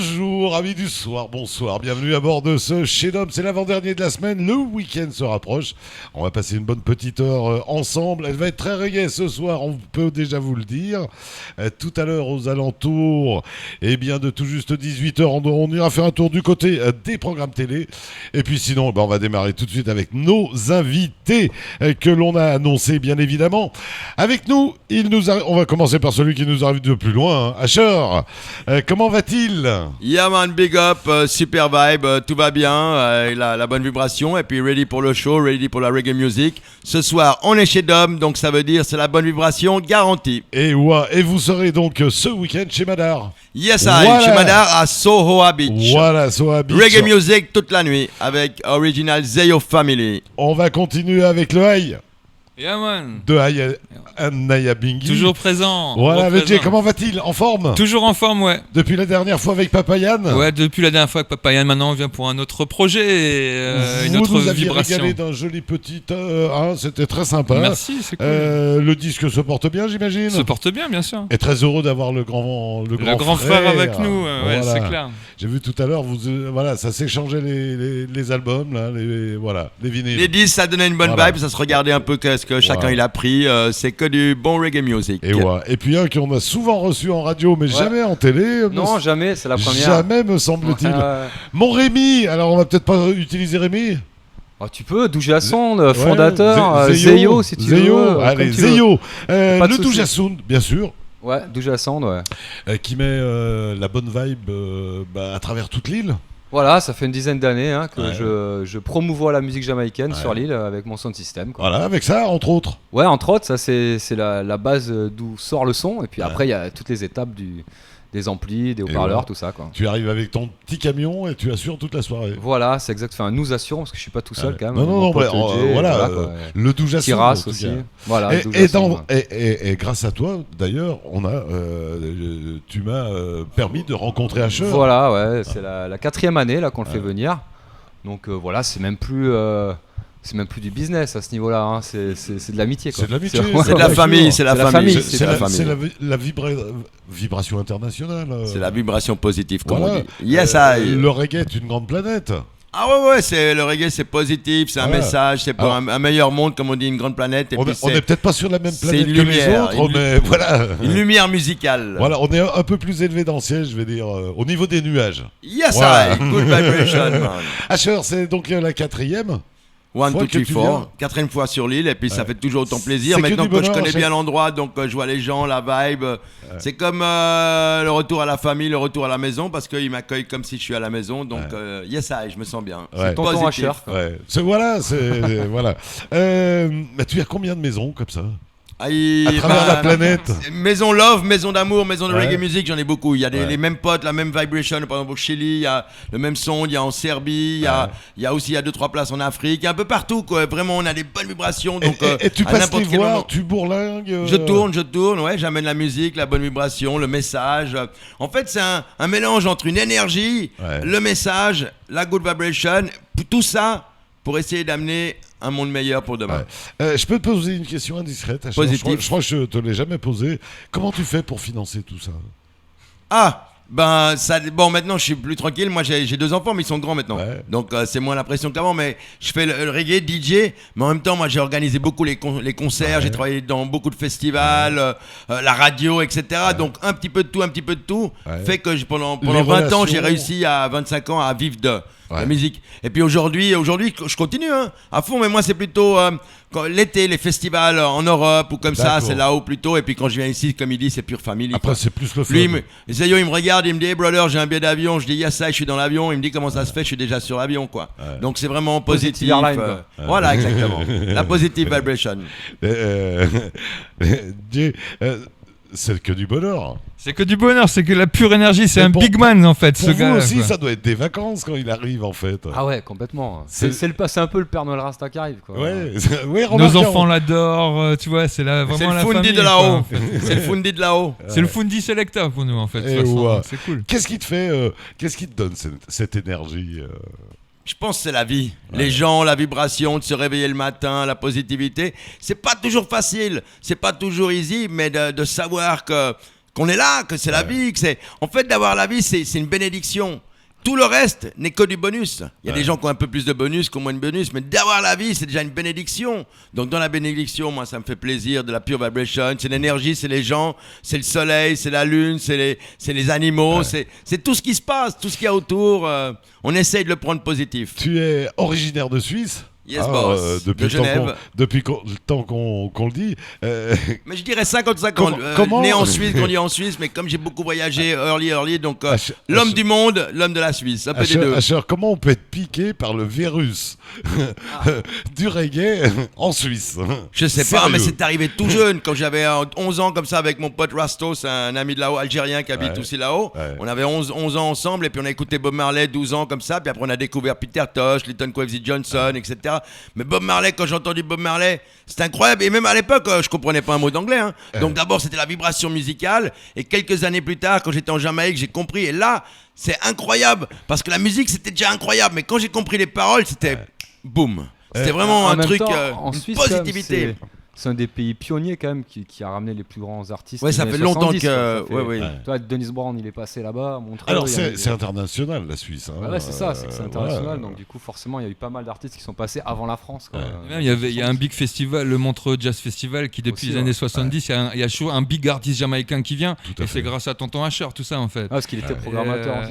Bonjour, amis du soir, bonsoir, bienvenue à bord de ce Chedom, c'est l'avant-dernier de la semaine, le week-end se rapproche, on va passer une bonne petite heure ensemble, elle va être très reggae ce soir, on peut déjà vous le dire, tout à l'heure aux alentours, eh bien de tout juste 18h, on ira faire un tour du côté des programmes télé, et puis sinon, on va démarrer tout de suite avec nos invités que l'on a annoncés bien évidemment. Avec nous, on va commencer par celui qui nous arrive de plus loin, hein. Asher, comment va-t-il? Yeah man, big up, super vibe, tout va bien, la bonne vibration, et puis ready pour le show, ready pour la reggae music. Ce soir, on est chez Dom, donc ça veut dire c'est la bonne vibration garantie. Et vous serez donc ce week-end chez Madar. Yes, voilà. Chez Madar à Soho Beach. Voilà, Soho Beach. Reggae music toute la nuit avec Original Zeyo Family. On va continuer avec le Haï. Yeah man. De Haï à Naya Bingi. Toujours présent. Voilà, VJ, comment va-t-il? En forme? Toujours en forme, ouais. Depuis la dernière fois avec Papayan? Ouais, depuis la dernière fois avec Papayan, maintenant on vient pour un autre projet, une autre nous aviez vibration. régalé d'un joli petit... c'était très sympa. Merci, c'est cool. Le disque se porte bien, j'imagine? Se porte bien, bien sûr. Et très heureux d'avoir le grand frère avec nous, ouais, voilà. c'est clair. J'ai vu tout à l'heure, voilà, ça s'échangeait les albums, là, les vinyles. Les 10, ça donnait une bonne vibe, ça se regardait un peu ce que chacun il a pris. C'est que du bon reggae music. Et puis un qu'on a souvent reçu en radio, mais jamais en télé. Non, jamais, c'est la première. Jamais, me semble-t-il. Mon Rémi, alors on va peut-être pas utiliser Rémi. Oh, tu peux, Douja Sound, fondateur, Zeyo si tu veux. Allez, Zeyo. Le Douja Sound, bien sûr. Ouais, Douja Sound, ouais. Qui met la bonne vibe à travers toute l'île. Voilà, ça fait une dizaine d'années que je promouvois la musique jamaïcaine sur l'île avec mon sound system. Quoi. Voilà, avec ça, entre autres. Ouais, entre autres, ça c'est la base d'où sort le son. Et puis après, il y a toutes les étapes des amplis, des haut-parleurs, tout ça. Quoi. Tu arrives avec ton petit camion et tu assures toute la soirée. Voilà, c'est exact. Enfin, nous assurons parce que je suis pas tout seul quand même. Non, voilà, le Douja Sound. Tiras aussi. Voilà, et grâce à toi, d'ailleurs, tu m'as permis de rencontrer Asher. Voilà, ouais, c'est la 4e année là qu'on le fait venir. Donc voilà, c'est même plus du business à ce niveau-là, hein. c'est de l'amitié. C'est de l'amitié, c'est de la famille, c'est la famille. C'est la vibration internationale. C'est la vibration positive, comme voilà. on dit. Yes, le reggae est une grande planète. Ah ouais, le reggae c'est positif, c'est un message, c'est pour un meilleur monde, comme on dit, une grande planète. Et on n'est peut-être pas sur la même planète que les autres, mais voilà. Une lumière musicale. Voilà, on est un peu plus élevé dans le ciel, je vais dire, au niveau des nuages. Yes, good vibration, man. Asher, c'est donc la 4e. 1, 2, 3, 4. 4e fois sur l'île, et puis ça fait toujours autant plaisir. Maintenant que je connais bien l'endroit, donc je vois les gens, la vibe. C'est comme le retour à la famille, le retour à la maison, parce qu'ils m'accueillent comme si je suis à la maison. Donc, je me sens bien. C'est tonton Asher. Voilà. Mais tu as combien de maisons comme ça? À travers la planète. Maison love, maison d'amour, maison de reggae music, j'en ai beaucoup. Il y a les mêmes potes, la même vibration. Par exemple au Chili, il y a le même son. Il y a en Serbie, il y a aussi 2-3 places en Afrique. Il y a un peu partout, quoi. Vraiment, on a des bonnes vibrations. Donc, et tu passes les voir, tu bourlingues. Je tourne. Ouais, j'amène la musique, la bonne vibration, le message. En fait, c'est un mélange entre une énergie, le message, la good vibration, tout ça pour essayer d'amener un monde meilleur pour demain. Je peux te poser une question indiscrète. Positif. Je crois que je te l'ai jamais posée. Comment tu fais pour financer tout ça? Maintenant je suis plus tranquille. Moi j'ai 2 enfants, mais ils sont grands maintenant. Donc c'est moins la pression qu'avant. Mais je fais le reggae, DJ. Mais en même temps, moi j'ai organisé beaucoup les concerts. J'ai travaillé dans beaucoup de festivals, la radio, etc. Donc un petit peu de tout. Fait que pendant 20 ans, j'ai réussi à 25 ans à vivre de la musique. Et puis aujourd'hui, je continue à fond. Mais moi c'est plutôt l'été, les festivals en Europe ou comme ça, c'est là-haut plutôt. Et puis quand je viens ici, comme il dit, c'est pure famille. Après, c'est plus le fun. Zayo, il me regarde, il me dit hey brother, j'ai un billet d'avion. Je dis yes, je suis dans l'avion. Il me dit comment ça se fait, je suis déjà sur l'avion, quoi. Donc c'est vraiment positif. Voilà, exactement. La positive vibration. C'est que du bonheur. C'est que du bonheur, c'est que la pure énergie, c'est un big man en fait. Pour vous aussi, ça doit être des vacances quand il arrive en fait. Ah ouais, complètement. C'est un peu le Père Noël Rasta qui arrive, quoi. Nos enfants l'adorent, tu vois, c'est vraiment la famille. C'est le fundi de là-haut. C'est le fundi de là-haut. C'est le fundi selecta pour nous en fait. C'est cool. Qu'est-ce qui te fait, qu'est-ce qui te donne cette énergie Je pense que c'est la vie. Les gens, la vibration, de se réveiller le matin, la positivité. C'est pas toujours facile, c'est pas toujours easy, mais de savoir que qu'on est là, que c'est la vie, que c'est... En fait, d'avoir la vie, c'est une bénédiction. Tout le reste n'est que du bonus. Il y a des gens qui ont un peu plus de bonus, qui ont moins de bonus, mais d'avoir la vie, c'est déjà une bénédiction. Donc dans la bénédiction, moi, ça me fait plaisir, de la pure vibration. C'est l'énergie, c'est les gens, c'est le soleil, c'est la lune, c'est les animaux, c'est tout ce qui se passe, tout ce qu'il y a autour. On essaye de le prendre positif. Tu es originaire de Suisse? Yes, boss. Depuis de Genève. Depuis le temps qu'on le dit. Mais je dirais 50-50. Né en Suisse, grandi en Suisse, mais comme j'ai beaucoup voyagé early, donc l'homme du monde, l'homme de la Suisse, un peu des deux. Asher, comment on peut être piqué par le virus du reggae en Suisse? Je sais pas, mais c'est arrivé tout jeune, quand j'avais 11 ans comme ça avec mon pote Rastos, un ami de là-haut, algérien qui habite aussi là-haut. Ouais. On avait 11 ans ensemble, et puis on a écouté Bob Marley 12 ans comme ça, puis après on a découvert Peter Tosh, Linton Kwesi Johnson, etc. Mais Bob Marley, quand j'ai entendu Bob Marley, c'était incroyable. Et même à l'époque, je comprenais pas un mot d'anglais. Hein. Donc d'abord, c'était la vibration musicale. Et quelques années plus tard, quand j'étais en Jamaïque, j'ai compris. Et là, c'est incroyable. Parce que la musique, c'était déjà incroyable. Mais quand j'ai compris les paroles, c'était boum. C'était vraiment un truc, une Suisse, positivité. C'est un des pays pionniers quand même qui a ramené les plus grands artistes. Ouais, ça fait longtemps que. Ouais. Toi, Dennis Brown, il est passé là-bas. Montreux, alors c'est international la Suisse. Hein. Ouais, c'est ça, c'est international. Donc du coup, forcément, il y a eu pas mal d'artistes qui sont passés avant la France. Quoi. Il y a un big festival, le Montreux Jazz Festival, qui depuis les années 70, il y a toujours un big artiste jamaïcain qui vient. Et c'est grâce à Tonton Asher, tout ça en fait. Parce qu'il était programmateur.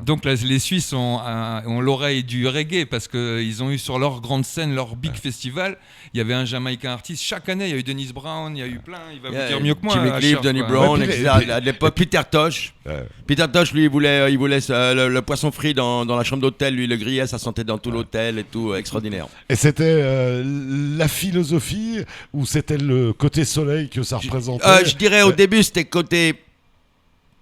Donc là, les Suisses ont l'oreille du reggae parce qu'ils ont eu sur leur grande scène, leur big festival, il y avait un Jamaïcain artiste. Chaque année, il y a eu Dennis Brown, il y a eu plein, il va vous dire mieux que moi. Jimmy Cliff, Donny Brown, etc. À l'époque, Peter Tosh. Peter Tosh, lui, il voulait le poisson frit dans la chambre d'hôtel. Lui, il le grillait, ça sentait dans tout l'hôtel et tout, extraordinaire. Et c'était la philosophie ou c'était le côté soleil que ça représentait? Je dirais au début, c'était côté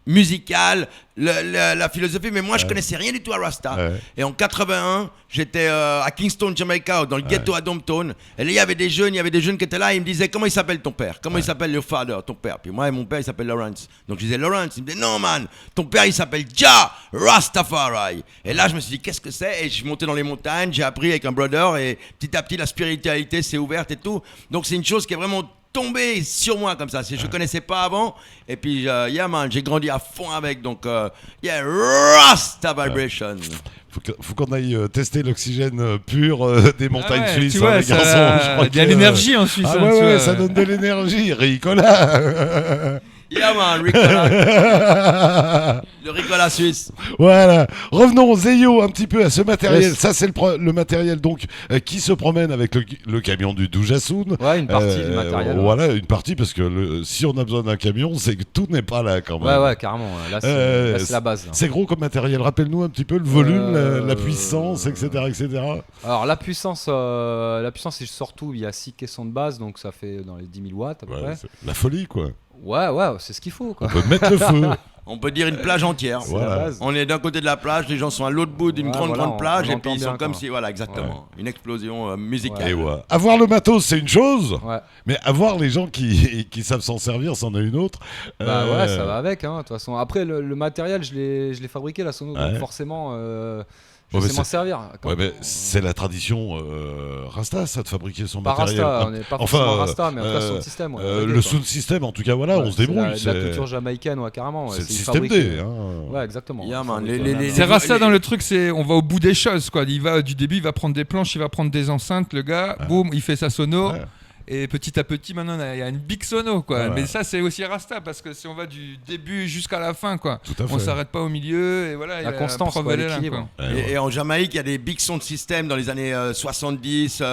musical, la philosophie, mais moi je connaissais rien du tout à Rasta. Et en 81, j'étais à Kingston, Jamaica, dans le ghetto à Dompton. Et là, il y avait des jeunes qui étaient là. Ils me disaient, comment il s'appelle ton père? Comment il s'appelle your father, ton père? Puis moi, mon père, il s'appelle Lawrence. Donc je disais Lawrence. Il me disait, non man, ton père, il s'appelle Jah Rastafari. Et là, je me suis dit, qu'est-ce que c'est? Et je suis monté dans les montagnes, j'ai appris avec un brother, et petit à petit, la spiritualité s'est ouverte et tout. Donc c'est une chose qui est vraiment tombé sur moi comme ça, je connaissais pas avant, et puis yeah man, j'ai grandi à fond avec, donc yeah, Rasta Vibration. Faut qu'on aille tester l'oxygène pur des montagnes suisses, vois, les garçons. Il y a l'énergie en Suisse. Ça donne de l'énergie, Ricola. Yeah man, Ricola. Le Ricola suisse. Voilà. Revenons, Zeyo, un petit peu à ce matériel. Yes. Ça, c'est le matériel donc qui se promène avec le camion du Doujassoun. Ouais, une partie du matériel. Voilà, une partie, parce que si on a besoin d'un camion, c'est que tout n'est pas là quand même. Ouais, carrément. Là, c'est la base. Là. C'est gros comme matériel. Rappelle-nous un petit peu le volume, la puissance, etc., etc. Alors, la puissance, c'est surtout, il y a 6 caissons de base, donc ça fait dans les 10 000 watts à peu près. La folie, quoi. Ouais, c'est ce qu'il faut, quoi. On peut mettre le feu. On peut dire une plage entière. Voilà. On est d'un côté de la plage, les gens sont à l'autre bout d'une grande plage, et puis ils sont comme si, voilà, exactement, une explosion musicale. Et avoir le matos, c'est une chose, mais avoir les gens qui savent s'en servir, c'en est une autre. Bah ça va avec, hein, de toute façon. Après, le matériel, je l'ai fabriqué, la sono, donc forcément... Je sais m'en servir. C'est la tradition Rasta, ça, de fabriquer son pas matériel. Rasta, on n'est pas forcément Rasta, mais en tout cas, son système. Le sound system, en tout cas, voilà, on se débrouille. C'est la culture jamaïcaine, carrément. C'est le système D. Ouais, exactement. Yeah, man, c'est Rasta dans le truc, on va au bout des choses, quoi. Il va du début, il va prendre des planches, il va prendre des enceintes, le gars, boum, il fait sa sono. Et petit à petit, maintenant, il y a une big sono, quoi. Mais ça, c'est aussi Rasta, parce que si on va du début jusqu'à la fin, quoi, on s'arrête pas au milieu, et voilà. La constance, l'équilibre. Et en Jamaïque, il y a des big sound systems dans les années 70,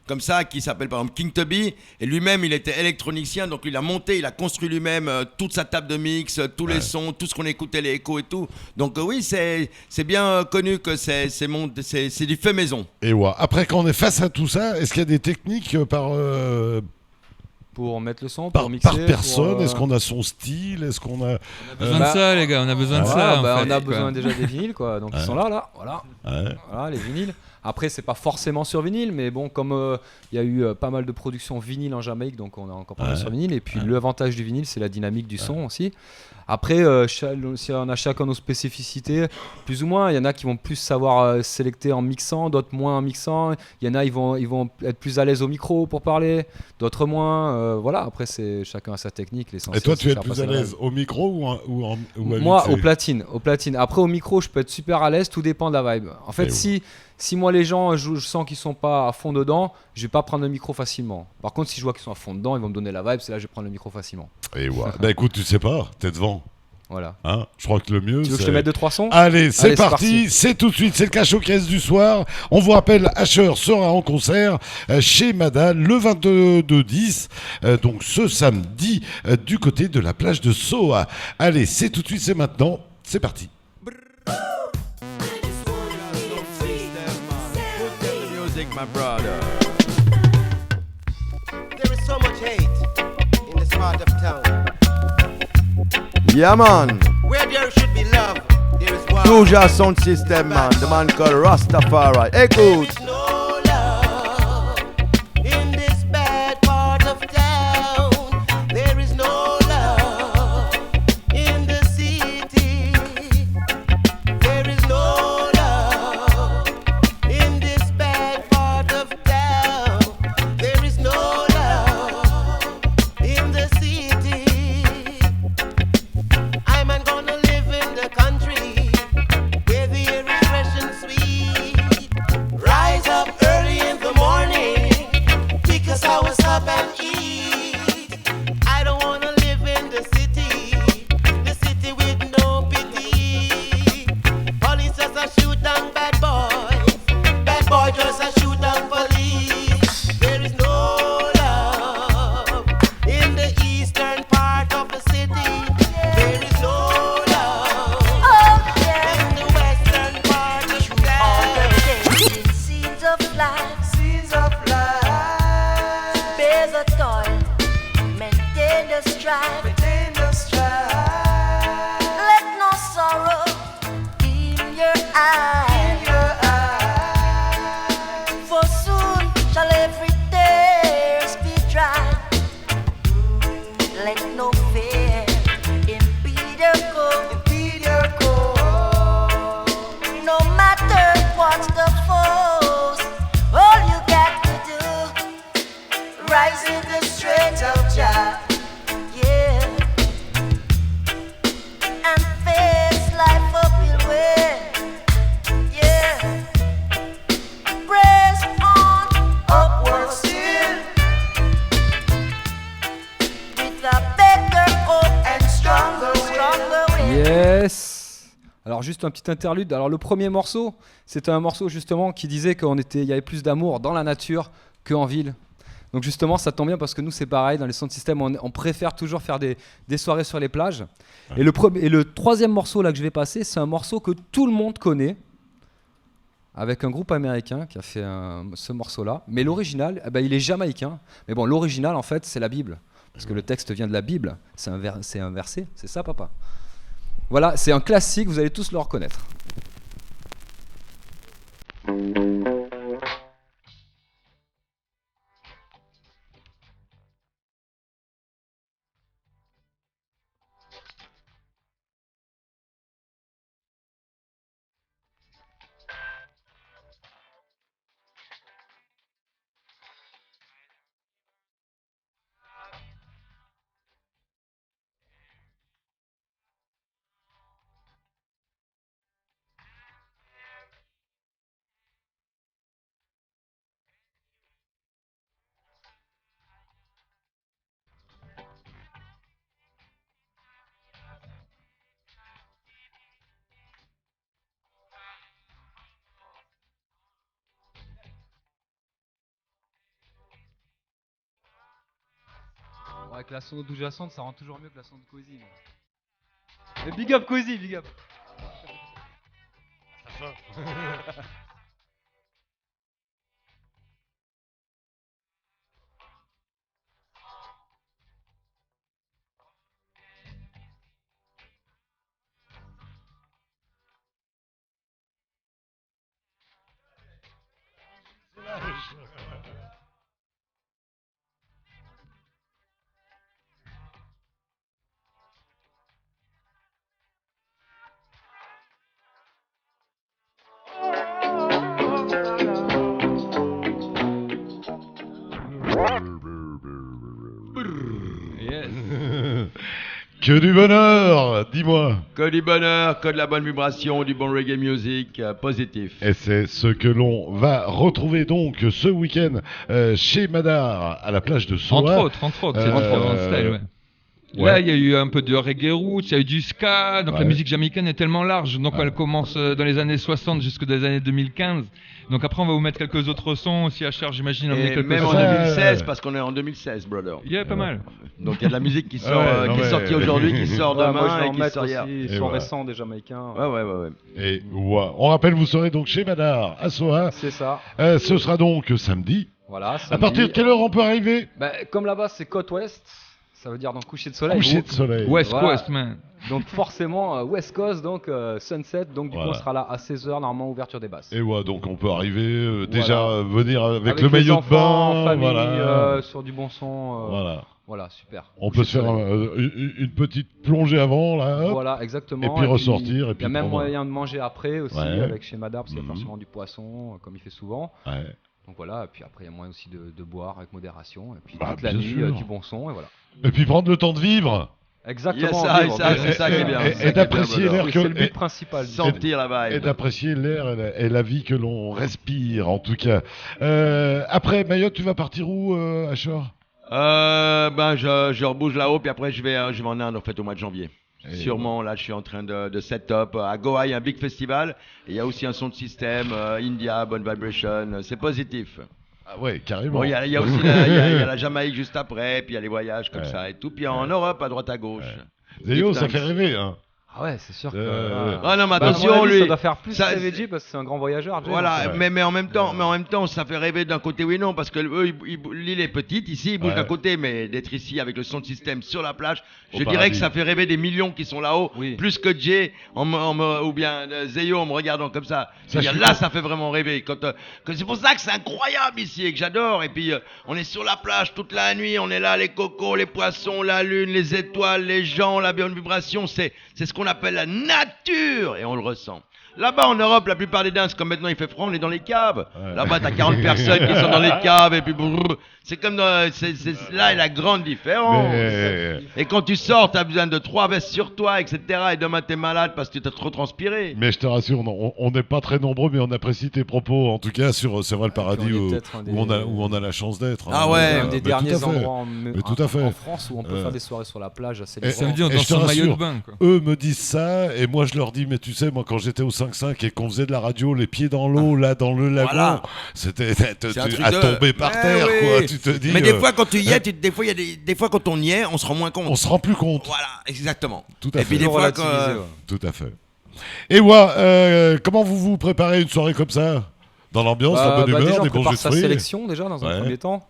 comme ça, qui s'appelle par exemple King Tubby. Et lui-même, il était électronicien, donc il a monté, il a construit lui-même toute sa table de mix, tous les sons, tout ce qu'on écoutait, les échos et tout. Donc oui, c'est bien connu que c'est du fait maison. Et après, quand on est face à tout ça, est-ce qu'il y a des techniques pour mettre le son, pour mixer, par personne, est-ce qu'on a son style, est-ce qu'on a... On a besoin de ça, les gars, on a besoin de ça. On a besoin déjà des vinyles, quoi. Donc ils sont là, voilà. Voilà, les vinyles. Après, c'est pas forcément sur vinyle, mais bon, comme il y a eu pas mal de productions vinyle en Jamaïque, donc on a encore pas mal sur vinyle. Et puis l'avantage du vinyle, c'est la dynamique du son aussi. Après, on a chacun nos spécificités, plus ou moins. Il y en a qui vont plus savoir sélecter en mixant, d'autres moins en mixant. Il y en a, ils vont être plus à l'aise au micro pour parler, d'autres moins. voilà, après c'est chacun a sa technique. Et toi, tu es plus à l'aise au micro ou à moi, mixer? au platine. Après, au micro, je peux être super à l'aise, tout dépend de la vibe. En fait, si moi, les gens, je sens qu'ils sont pas à fond dedans, je vais pas prendre le micro facilement. Par contre, si je vois qu'ils sont à fond dedans, ils vont me donner la vibe, c'est là que je vais prendre le micro facilement. Et ouais. Bah écoute, tu sais pas, t'es devant. Voilà. Hein, je crois que le mieux. Tu veux que je te mette 2-3 sons? Allez, c'est parti, c'est tout de suite, c'est le cash au caisse du soir. On vous rappelle, Asher sera en concert chez Madal le 22-10, donc ce samedi, du côté de la plage de Soa. Allez, c'est tout de suite, c'est maintenant, c'est parti. My brother. There is so much hate in this part of town. Yeah, man. Where there should be love, there is war. Toujours sound system, man. The man called Rastafari. Écoute. There is no love in this bad part of town. There is no love in the city. There is no love in this bad part of town. There is no love in the city. I'm gonna live in the country where the air is fresh and sweet. Rise up early in the morning because I was up and eat. I don't wanna live in the city with no pity. Police are shoot down bad boys just a shoot down police. There is no love in the eastern part of the city. There is no love in the western part of town. Seeds of life, bears of toil, maintain the strife. Let no sorrow in your eyes. For soon shall every tears be dry. Let no fear impede your goal. No matter what's the foes, all you got to do, rise in the strength of Jah, yeah, and face life uphill, yeah. Press on, upward still, with a better hope and stronger will. Yes. Alors juste un petit interlude. Alors le premier morceau, c'était un morceau justement qui disait il y avait plus d'amour dans la nature qu'en ville. Donc justement, ça tombe bien parce que nous c'est pareil dans les sound systems, on préfère toujours faire des soirées sur les plages. Et le troisième morceau là que je vais passer, c'est un morceau que tout le monde connaît, avec un groupe américain qui a fait ce morceau-là. Mais l'original, il est jamaïcain. Mais bon, l'original en fait, c'est la Bible, parce que le texte vient de la Bible. C'est un verset, c'est ça, papa. Voilà, c'est un classique, vous allez tous le reconnaître. Avec la sono sous-jacente, ça rend toujours mieux que la sono de Cozy. Mais big up Cozy, big up. Que du bonheur, dis-moi. Que du bonheur, que de la bonne vibration, du bon reggae music positif. Et c'est ce que l'on va retrouver donc ce week-end chez Madar à la plage de Soa. Entre autres, c'est différent style, ouais. Là, il y a eu un peu de reggae roots, il y a eu du ska, donc la musique jamaïcaine est tellement large, donc elle commence dans les années 60 jusqu'aux années 2015. Donc après, on va vous mettre quelques autres sons aussi à charge, j'imagine. Et même en 2016, parce qu'on est en 2016, brother. Il y a pas mal. Donc il y a de la musique qui sort, qui est sortie aujourd'hui, qui sort demain et qui sort hier. Ils sont récents des Jamaïcains. Ouais. Et on rappelle, vous serez donc chez Madar à Soa. C'est ça. Ce sera donc samedi. Voilà. À partir de quelle heure on peut arriver? Comme là-bas, c'est côte ouest. Ça veut dire dans coucher de soleil. Coucher de soleil. West Coast, man. Donc forcément, West Coast, donc Sunset. Donc du coup, on sera là à 16h, normalement, ouverture des basses. Et donc on peut arriver, déjà venir avec le les maillot enfants, de bain. en famille, sur du bon son. Voilà, super. On peut se faire une petite plongée avant, là. Hop. Voilà, exactement. Et puis ressortir. Il y a même moyen de manger après aussi, avec chez Madar, parce qu'il y a forcément du poisson, comme il fait souvent. Ouais. Donc voilà, et puis après, il y a moyen aussi de boire avec modération. Et puis toute bien la nuit, sûr. du bon son, et voilà. Et puis prendre le temps de vivre. Exactement. C'est ça qui est bien. Et d'apprécier l'air c'est le but principal. Sentir la vibe. Et d'apprécier l'air et la vie que l'on respire, en tout cas. Après, Mayotte, tu vas partir où, Ashore? Je rebouge là-haut, puis après je vais en Inde en fait au mois de janvier. Sûrement, là je suis en train de set up. À Goa, il y a un big festival. Et il y a aussi un son de système, India, Bonne Vibration. C'est positif. Ah ouais, carrément. Bon, il y a aussi la Jamaïque juste après, puis il y a les voyages comme ça et tout. Puis en Europe, à droite à gauche. Zéyo, ça fait rêver, hein. Ah ouais, c'est sûr que. Ah non, mais attention, lui, lui. ça doit faire plus rêver Jay parce que c'est un grand voyageur. Jay, voilà, mais en même temps, ça fait rêver d'un côté oui non parce que l'île est petite ici, il bouge d'un côté, mais d'être ici avec le son de système sur la plage, je dirais que ça fait rêver des millions qui sont là-haut, plus que Jay ou bien Zéyo en me regardant comme ça. Là, ça fait vraiment rêver. C'est pour ça que c'est incroyable ici et que j'adore. Et puis on est sur la plage toute la nuit, on est là, les cocos, les poissons, la lune, les étoiles, les gens, la bonne vibration, c'est ce qu'on appelle la nature et on le ressent. Là-bas en Europe, la plupart des danses, comme maintenant il fait froid, on est dans les caves. Là-bas, t'as 40 personnes qui sont dans les caves et puis c'est comme là est la grande différence. Et quand tu sors, t'as besoin de 3 vestes sur toi, etc. Et demain t'es malade parce que t'as trop transpiré. Mais je te rassure, on n'est pas très nombreux, mais on apprécie tes propos, en tout cas sur C'est vrai le paradis où on a la chance d'être. Ah ouais, un des derniers endroits en France où on peut faire des soirées sur la plage assez Et samedi, on danse en maillot de bain. Eux me disent ça, et moi je leur dis, mais tu sais, moi quand j'étais au 5-5 et qu'on faisait de la radio, les pieds dans l'eau, là dans le lagon, c'était à tomber par terre, quoi. Tu te dis. Mais des fois, quand tu y es, des fois quand on y est, on se rend moins compte. On se rend plus compte. Voilà, exactement. Tout à fait. Et puis des fois, tout à fait. Et ouais, comment vous préparez une soirée comme ça? Dans l'ambiance, la bonne humeur, déjà, des bons jeux de sa fruits. sélection déjà dans un premier temps.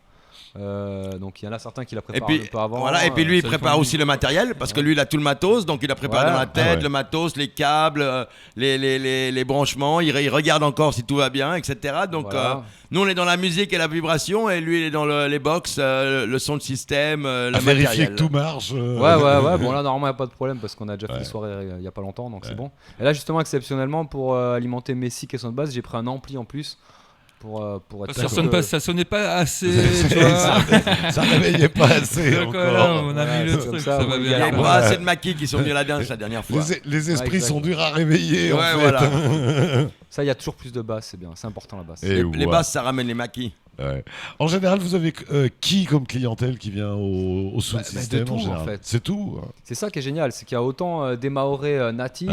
Donc il y en a certains qui la préparent un peu avant. Voilà, et puis lui il prépare aussi le matériel parce que lui il a tout le matos, donc il a préparé dans la tête le matos, les câbles, les branchements, il regarde encore si tout va bien, etc. Donc nous on est dans la musique et la vibration et lui il est dans les box, le son de système, le matériel. Vérifier que tout marche. Ouais. Bon là normalement il n'y a pas de problème parce qu'on a déjà fait des soirées il n'y a pas longtemps, donc c'est bon. Et là justement exceptionnellement pour alimenter mes 6 caissons de base, j'ai pris un ampli en plus. Pour être ça sonnait pas assez. Ça réveillait pas assez. Encore. On a mis le truc, ça va bien. Il n'y a pas assez de maquis qui sont venus la dernière fois. Les esprits sont durs à réveiller. Ouais, voilà. Ça, il y a toujours plus de basses, c'est bien, c'est important la basse. Les basses, ça ramène les maquis. Ouais. En général, vous avez qui comme clientèle qui vient au sound system tout, en fait. C'est tout. C'est ça qui est génial, c'est qu'il y a autant des Mahorais natifs,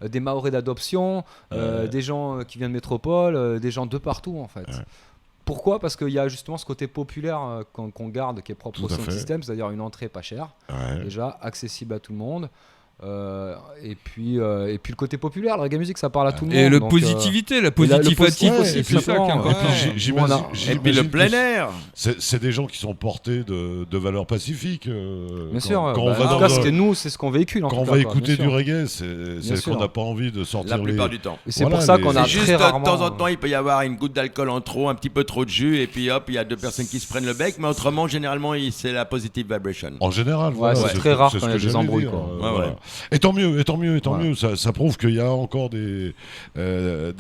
des Mahorais d'adoption, des gens qui viennent de métropole, des gens de partout en fait. Pourquoi ? Parce qu'il y a justement ce côté populaire qu'on garde, qui est propre au sound system, c'est-à-dire une entrée pas chère, déjà accessible à tout le monde. Et puis le côté populaire, la reggae music ça parle à tout le monde. Et la positivité aussi, c'est ça qui est important. Et puis le plein air. C'est des gens qui sont portés de valeurs pacifiques. Bien sûr. En tout cas, nous, c'est ce qu'on véhicule. Quand on va écouter du reggae, c'est ce qu'on n'a pas envie de sortir. La plupart du temps. Et c'est pour ça qu'on a très rarement. De temps en temps, il peut y avoir une goutte d'alcool en trop, un petit peu trop de jus, et puis hop, il y a 2 personnes qui se prennent le bec. Mais autrement, généralement, c'est la positive vibration. En général, c'est très rare quand il y a des embrouilles. Et tant mieux. Ça prouve qu'il y a encore des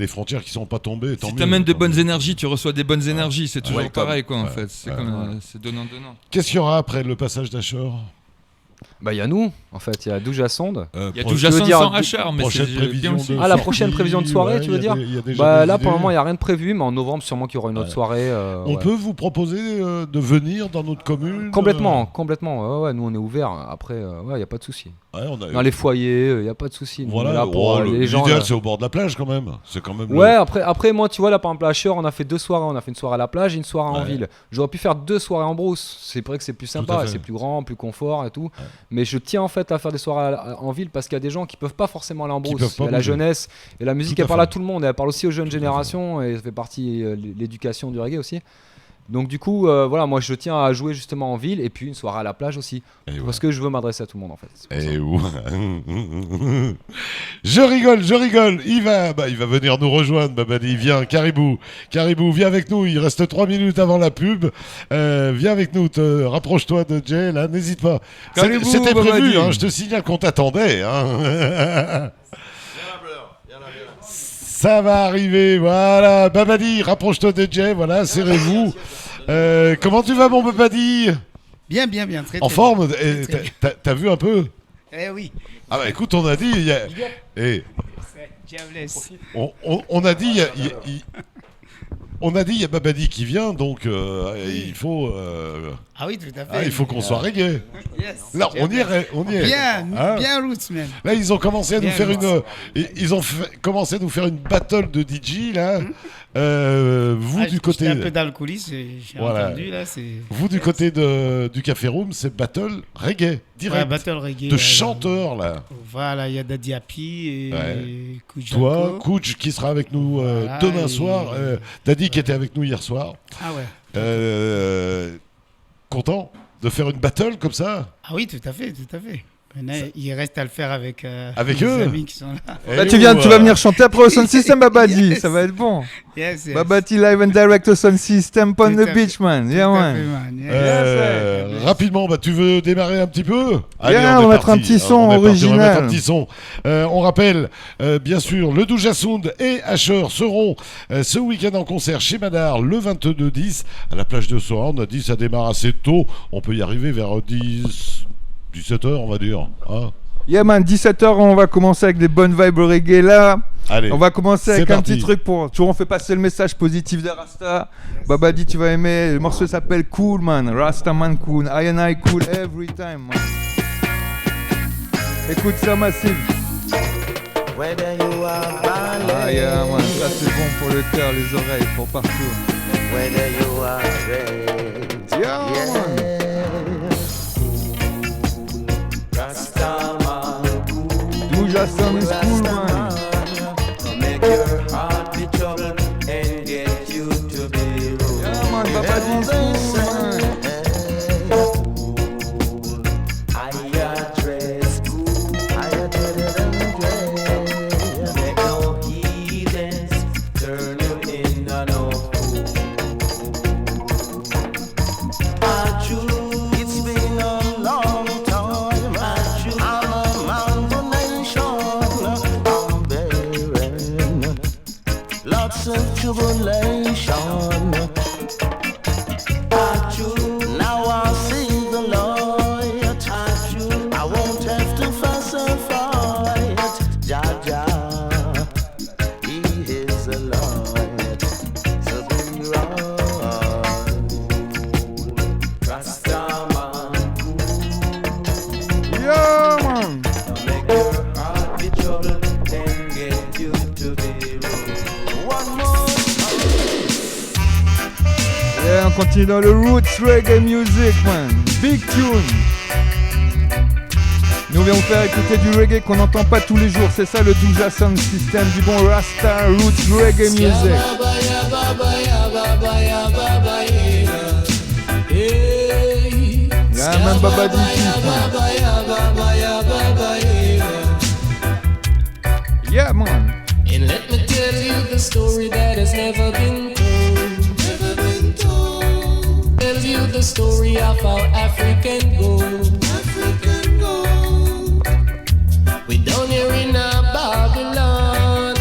frontières qui sont pas tombées. Si tu amènes de bonnes énergies, tu reçois des bonnes énergies. C'est toujours pareil, quoi, en fait. C'est donnant-donnant. Qu'est-ce qu'il y aura après le passage d'Ashore ? Bah il y a nous en fait, il y a Douja Sonde. Il y a Douja Sonde sans HR, mais c'est bien aussi. La prochaine prévision de soirée, tu veux dire? Bah là pour le moment il y a rien de prévu, mais en novembre sûrement qu'il y aura une autre soirée. On peut vous proposer de venir dans notre commune? Complètement. Ouais, nous on est ouvert. Après, il y a pas de souci. Dans les foyers, il y a pas de souci. Voilà. Les gens. L'idéal c'est au bord de la plage quand même. C'est quand même. Ouais. Après moi tu vois là par exemple à Cheur, on a fait 2 soirées. On a fait une soirée à la plage et une soirée en ville. J'aurais pu faire 2 soirées en brousse. C'est vrai que c'est plus sympa, c'est plus grand, plus confort et tout. Ouais. Mais je tiens en fait à faire des soirées en ville parce qu'il y a des gens qui peuvent pas forcément aller en brousse. Il y a la jeunesse et la musique, elle parle à tout le monde. Elle parle aussi aux jeunes générations et ça fait partie de l'éducation du reggae aussi. Donc du coup, voilà, moi je tiens à jouer justement en ville et puis une soirée à la plage aussi. Parce que je veux m'adresser à tout le monde en fait. Je rigole. Il va venir nous rejoindre, Babadi. Viens, Caribou, viens avec nous. Il reste 3 minutes avant la pub. Viens avec nous, rapproche-toi de Jay, là, n'hésite pas. C'était prévu, hein, je te signale qu'on t'attendait. Hein. Ça va arriver, voilà. Babadi, rapproche-toi de Jay, voilà, serrez-vous. Comment tu vas, mon Babadi? Bien, très en forme. T'as vu un peu? Oui. Ah bah écoute, on a dit... On a dit... On a dit il y a Babadi qui vient, donc il faut... Ah oui, tout à fait. Il faut qu'on soit reggae. Yes. Là, on y est. Bien roots, man. Là, ils ont commencé à nous faire commencé à nous faire une battle de DJ, là. Vous du côté... un peu dans le coulisses, j'ai entendu, là, c'est... Vous du côté du Café Room, c'est battle reggae, direct. Ouais, battle reggae. De chanteurs, là. Voilà, il y a Daddy Happy et Kuj. Toi, Kuj, qui sera avec nous demain soir. Daddy qui était avec nous hier soir. Ah ouais. Content de faire une battle comme ça? Ah oui, tout à fait. Maintenant, il reste à le faire avec eux, amis qui sont là. Là, tu vas venir chanter après au Sound System, Babadi. Yes. Ça va être bon. Yes. Babadi live and direct au Sound System on the beach, man. Yeah, man. Rapidement, tu veux démarrer un petit peu? Allez, on va mettre un petit son original. On rappelle, bien sûr, le Douja Sound et Asher seront ce week-end en concert chez Madar le 22-10 à la plage de Soa. On a dit ça démarre assez tôt. On peut y arriver vers 17h, on va dire. Hein? Yeah man, 17h, on va commencer avec des bonnes vibes reggae là. Allez, on va commencer avec parti. Un petit truc pour... Toujours on fait passer le message positif de Rasta. Babadi, tu vas aimer. Le morceau s'appelle Cool Man. Rasta man cool. I and I cool every time man. Écoute ça Massive. Ah yeah man, ça c'est bon pour le cœur, les oreilles, pour partout. Yeah man. Douja Sound is cool, man. Make your heart be troubled and get you to be rude. Yeah, man, Babadi is cool, man. I dress cool. I dress. Make no heathens turn you in and out. It's been a long time. Lots of tribulation. Now I see the light. I won't have to fuss or fight. Jah, He is the light. So be right. Rastaman. Yeah, man. Make your heart be troubled and get you to be rude. One more. Yeah, on continue dans le roots reggae music, man. Big tune. Nous on vient vous faire écouter du reggae qu'on n'entend pas tous les jours. C'est ça le Douja Sound System, du bon Rasta roots reggae music. Yeah, man, Babadi kiff, man. Yeah, man. And let me tell you the story that has never been told. Never been told. Tell you the story of our African gold. African gold. We down here in Babylon.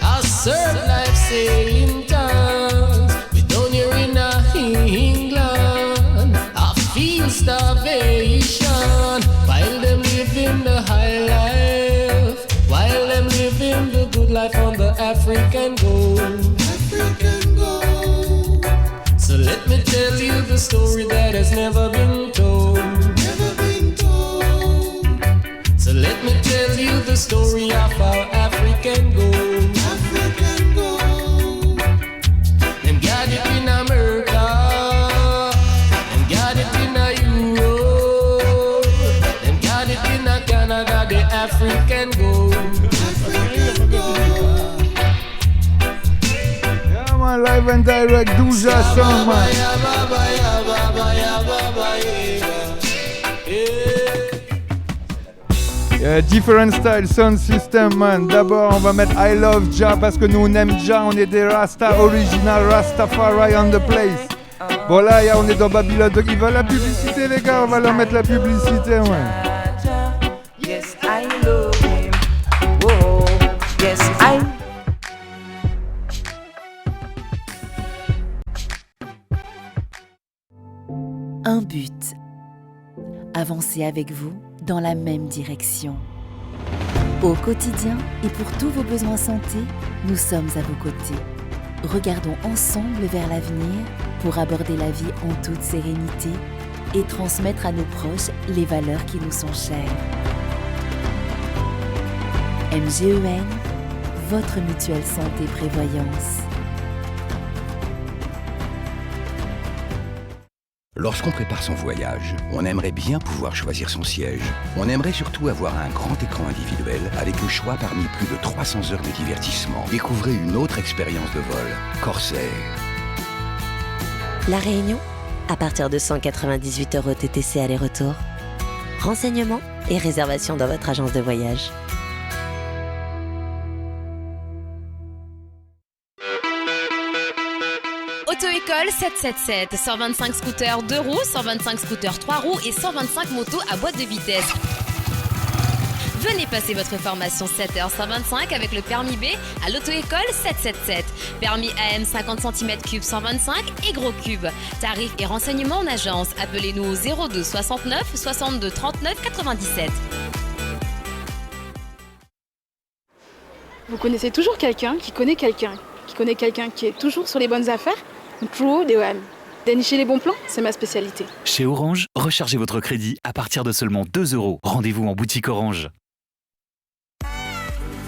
I serve life saying tongues. We down here in England. I feel starvation. While African gold. African gold. So let me tell you the story that has never been told. Never been told. So let me tell you the story of our African gold. African gold. Them got it in America. Them got it in Europe. Them got it in Canada. The African gold. African gold. Yeah, man, live and direct, Douja Sound, man. Yeah, different style, sound system, man. D'abord, on va mettre I Love Jah parce que nous on aime Jah, on est des Rasta original, Rastafari on the place. Bon là, on est dans Babylone, donc il va la publicité, les gars, on va leur mettre la publicité, ouais. Yes, I love him. Whoa, yes, I. Un but. Avancer avec vous dans la même direction. Au quotidien et pour tous vos besoins santé, nous sommes à vos côtés. Regardons ensemble vers l'avenir pour aborder la vie en toute sérénité et transmettre à nos proches les valeurs qui nous sont chères. MGEN, votre mutuelle santé prévoyance. Lorsqu'on prépare son voyage, on aimerait bien pouvoir choisir son siège. On aimerait surtout avoir un grand écran individuel avec le choix parmi plus de 300 heures de divertissement. Découvrez une autre expérience de vol. Corsair. La Réunion, à partir de 198 € TTC aller-retour. Renseignements et réservations dans votre agence de voyage. Auto-école 777, 125 scooters 2 roues, 125 scooters 3 roues et 125 motos à boîte de vitesse. Venez passer votre formation 7h125 avec le permis B à l'auto-école 777. Permis AM 50 cm3 125 et gros cube. Tarifs et renseignements en agence. Appelez-nous au 02 69 62 39 97. Vous connaissez toujours quelqu'un qui connaît quelqu'un qui est toujours sur les bonnes affaires. Dénicher les bons plans, c'est ma spécialité. Chez Orange, rechargez votre crédit à partir de seulement 2 €. Rendez-vous en boutique Orange.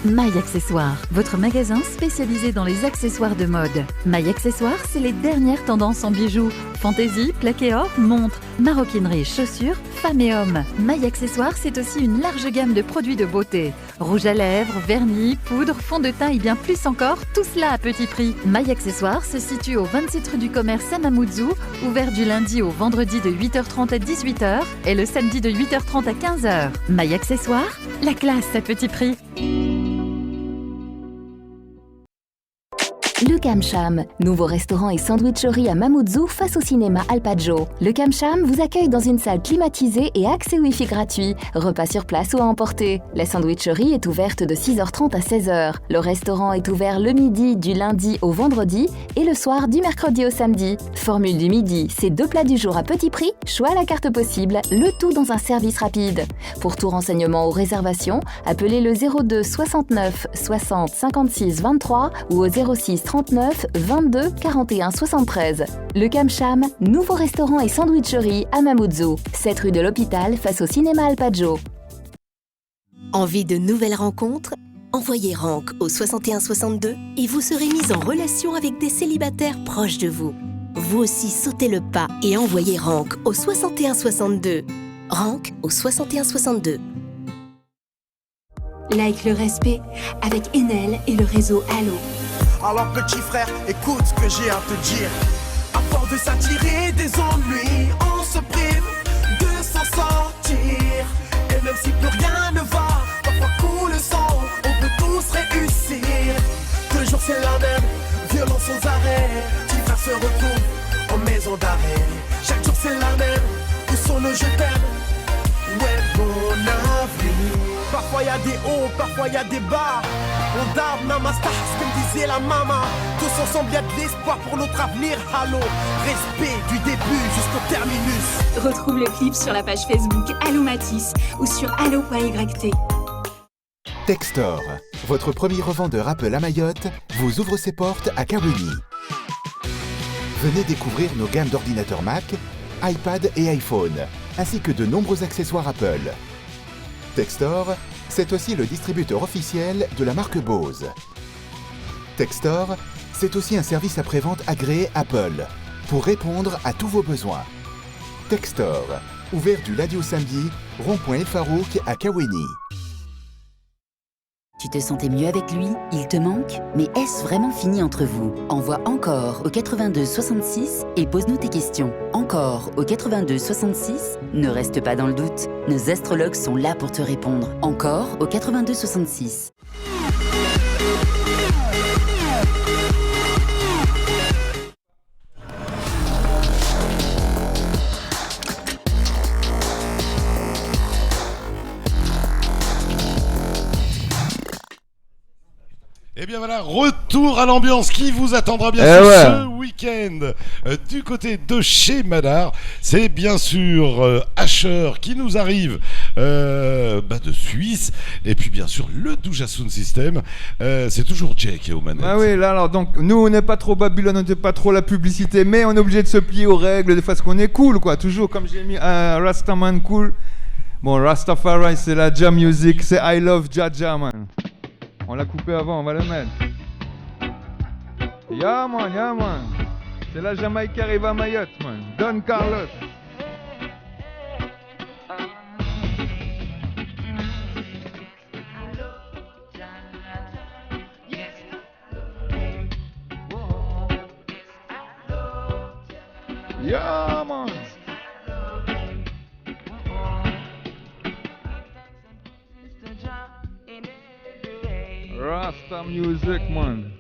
My Accessoires, votre magasin spécialisé dans les accessoires de mode. My Accessoires, c'est les dernières tendances en bijoux. Fantaisie, plaqué or, montres, maroquinerie, chaussures, femmes et hommes. My Accessoires, c'est aussi une large gamme de produits de beauté. Rouge à lèvres, vernis, poudre, fond de teint et bien plus encore, tout cela à petit prix. My Accessoires se situe au 27 rue du Commerce à Mamoudzou, ouvert du lundi au vendredi de 8h30 à 18h et le samedi de 8h30 à 15h. My Accessoires, la classe à petit prix. Le Camcham, nouveau restaurant et sandwicherie à Mamoudzou face au cinéma Alpaggio. Le Camcham vous accueille dans une salle climatisée et accès Wi-Fi gratuit. Repas sur place ou à emporter. La sandwicherie est ouverte de 6h30 à 16h. Le restaurant est ouvert le midi du lundi au vendredi et le soir du mercredi au samedi. Formule du midi, c'est 2 plats du jour à petit prix, choix à la carte possible, le tout dans un service rapide. Pour tout renseignement ou réservation, appelez le 02 69 60 56 23 ou au 06 39 22 41 73. Le Camcham, nouveau restaurant et sandwicherie à Mamoudzou, 7 rue de l'Hôpital face au cinéma Alpaggio. Envie de nouvelles rencontres? Envoyez Rank au 61 62 et vous serez mis en relation avec des célibataires proches de vous. Vous aussi sautez le pas et envoyez Rank au 61 62. Rank au 61 62. Like le respect avec Enel et le réseau Allo. Alors petit frère, écoute ce que j'ai à te dire. À force de s'attirer des ennuis, on se prive de s'en sortir. Et même si plus rien ne va, parfois coule le sang, on peut tous réussir. Toujours c'est la même, violence sans arrêt. Petit frère se retrouve en maison d'arrêt. Chaque jour c'est la même, où sont nos je t'aime? Ouais, mon avenir. Parfois y a des hauts, parfois y a des bas. On darbe namastas, comme disait la maman. Tous ensemble y a de l'espoir pour notre avenir. Allô, respect du début jusqu'au terminus. Retrouve le clip sur la page Facebook Allo Matisse ou sur allo.yt. Textor, votre premier revendeur Apple à Mayotte, vous ouvre ses portes à Kawini. Venez découvrir nos gammes d'ordinateurs Mac, iPad et iPhone, ainsi que de nombreux accessoires Apple. Textor, c'est aussi le distributeur officiel de la marque Bose. Textor, c'est aussi un service après-vente agréé Apple, pour répondre à tous vos besoins. Textor, ouvert du lundi au samedi, rond-point El Farouk à Kawini. Tu te sentais mieux avec lui? Il te manque? Mais est-ce vraiment fini entre vous? Envoie encore au 82 66 et pose-nous tes questions. Encore au 82 66, ne reste pas dans le doute. Nos astrologues sont là pour te répondre. Encore au 82 66. Et bien voilà, retour à l'ambiance qui vous attendra bien sûr ce week-end du côté de chez Madar. C'est bien sûr Asher qui nous arrive de Suisse. Et puis bien sûr le Douja Sound System. C'est toujours Jay qui est aux manettes. Ah oui, là alors donc nous on n'est pas trop Babylone, on n'est pas trop la publicité, mais on est obligé de se plier aux règles des fois parce qu'on est cool quoi. Toujours comme j'ai mis un Rastaman cool. Bon, Rastafari c'est la jam music, c'est I love Jaja man. On l'a coupé avant, on va le mettre. Yeah man. C'est la Jamaïque qui arrive à Mayotte, man. Don Carlos. Yeah man. Rasta music, man.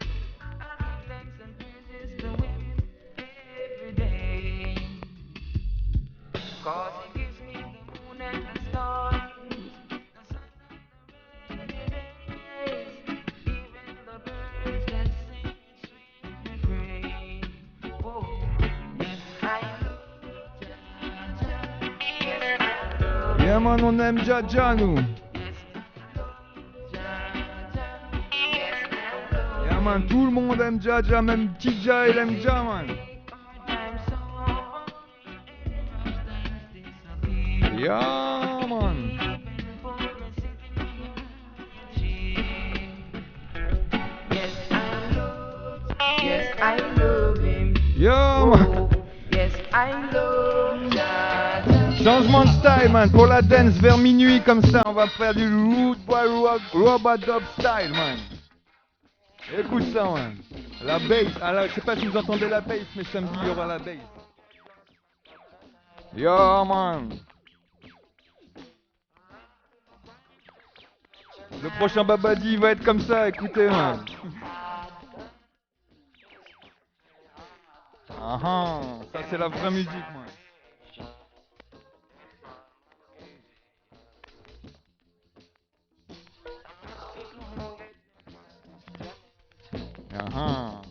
Yeah, man, on aime Jaja, nous. Man, tout le monde aime Jaja, même Tija il aime Jaja man. Yeah man. Yes, I love him. Yeah man. Yes, I love Jaja. Changement de style man, pour la dance vers minuit comme ça, on va faire du rude boy rock, robot style man. Écoute ça, man. La bass. Alors, je sais pas si vous entendez la bass, mais samedi, il y aura la bass. Yo, man. Le prochain Babadi va être comme ça, écoutez, man. Ah, ça, c'est la vraie musique, man. Uh-huh.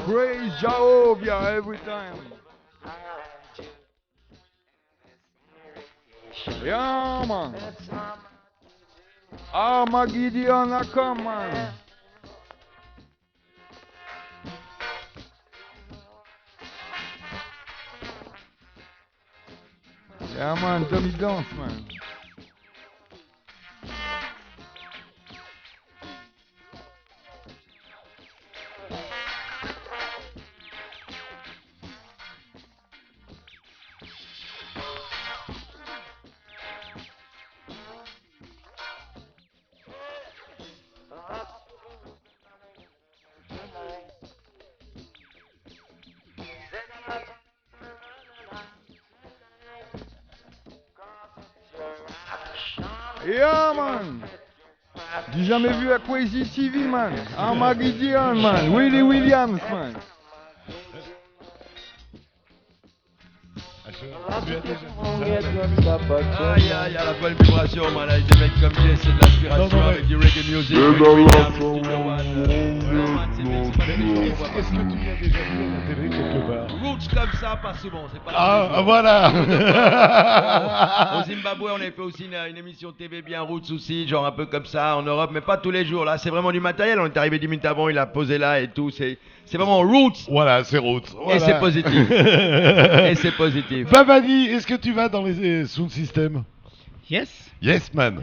Praise Jehovah every time. Yeah, man. Armageddon, I come, man. Yeah, man, Tommy dance, man. Yeah, man. J'ai jamais vu à Crazy TV, man. Armageddon, man. Willie Williams, man. Aïe aïe, à la bonne vibration, moi là, des mecs comme Jay, c'est de l'inspiration avec du reggae music. Est-ce que tu l'as déjà vu à la télé quelque part? Roots comme ça, pas souvent, c'est pas voilà. Au Zimbabwe, on avait fait aussi une émission TV bien Roots aussi, genre un peu comme ça en Europe, mais pas tous les jours. Là, c'est vraiment du matériel. On est arrivé 10 minutes avant, il a posé là et tout. C'est vraiment Roots. Voilà, c'est Roots. Voilà. Et c'est positif. Et c'est positif. Babadi, est-ce que tu vas dans les sound systems? Yes. Yes, man.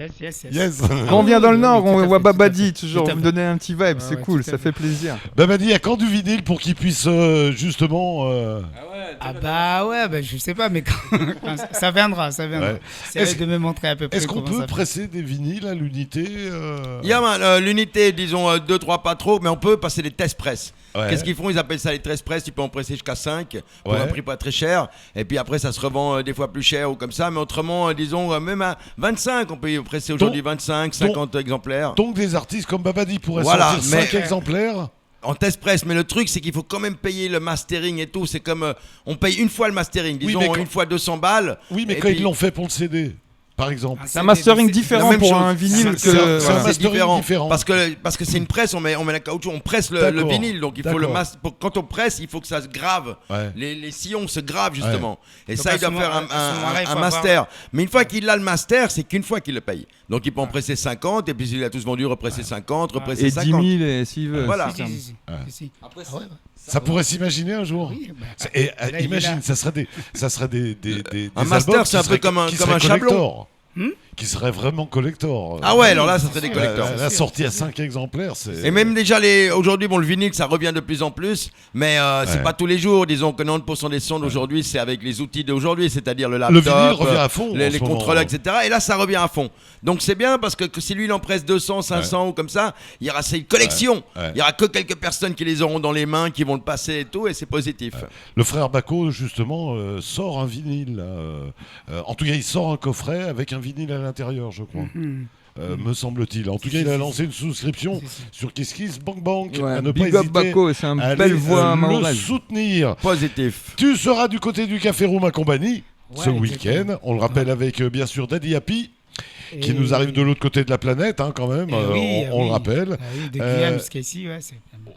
Yes. Quand on vient dans le Nord, on voit Babadi tout à toujours fait. me donner un petit vibe, c'est ouais, cool, tout à ça fait. fait plaisir. Babadi, il y a quand du vinyle pour qu'il puisse justement. Ah bah ouais, bah je sais pas, mais quand ça viendra. Ouais. C'est de me montrer à peu près. Est-ce qu'on comment peut ça fait. presser des vinyles à l'unité Il y a l'unité, disons 2-3 pas trop, mais on peut passer des test press. Ouais. Qu'est-ce qu'ils font? Ils appellent ça les test press. Tu peux en presser jusqu'à 5 pour Ouais. un prix pas très cher. Et puis après, ça se revend des fois plus cher ou comme ça. Mais autrement, disons même à 25, on peut y presser aujourd'hui 25, 50 exemplaires. Donc des artistes comme Babadi pourraient Voilà, sortir mais 5 exemplaires. En test press, mais le truc c'est qu'il faut quand même payer le mastering et tout. C'est comme on paye une fois le mastering, disons mais quand- une fois 200 balles. Oui, mais Et quand puis- ils l'ont fait pour le CD, par exemple. C'est un mastering différent même pour chose. un vinyle C'est que. c'est voilà. un mastering différent. Parce que c'est une presse, on met la caoutchouc, on presse le D'accord, vinyle, donc il faut le d'accord. quand on presse, il faut que ça se grave. Ouais. Les sillons se gravent justement. Et Donc ça, à il doit ce faire moment- à ce moment-là, il un faut master. avoir- Mais une fois qu'il a le master, c'est qu'une fois qu'il le paye. Donc il peut en presser 50, et puis s'il a tous vendu, represser 50, represser Et 10 50. 000 et s'il veut. Voilà. c'est ça. Si. Après, Ça pourrait s'imaginer un jour. Oui, bah, Et là, il est imagine, là. ça serait des Un des master, albums c'est un qui peu seraient- comme un qui seraient chablon. collector. Qui serait vraiment collector. Ah ouais, alors là, ça serait des collectors. La sortie à 5 exemplaires, c'est. Et même déjà aujourd'hui, bon, le vinyle, ça revient de plus en plus, mais c'est Ouais. pas tous les jours. Disons que 90% des sons d'aujourd'hui, c'est avec les outils d'aujourd'hui, c'est-à-dire le Le laptop, vinyle revient à fond en les ce moment. contrôleurs, etc. Et là, ça revient à fond. Donc c'est bien parce que si lui, il en presse 200, 500 ou comme ça, il y aura c'est une collection. Ouais. Ouais. Il y aura que quelques personnes qui les auront dans les mains, qui vont le passer et tout, et c'est positif. Le frère Bacco, justement, sort un vinyle. Là. En tout cas, il sort un coffret avec un vinyle à l'intérieur, je crois. Me semble-t-il. En tout cas, il a lancé une souscription sur KissKiss Bank Bank. Ouais, à ne pas big up hésiter Bacco, c'est une à belle aller, voix le mahoraise. soutenir. Positif. Tu seras du côté du Café Room à Compagnie ce Ouais, week-end. exactement. On le rappelle avec, bien sûr, Daddy Happy. Qui Et- nous arrive de l'autre côté de la planète, hein, quand même, Oui, on oui. le rappelle. Ah oui, de Guyane jusqu'ici, ouais.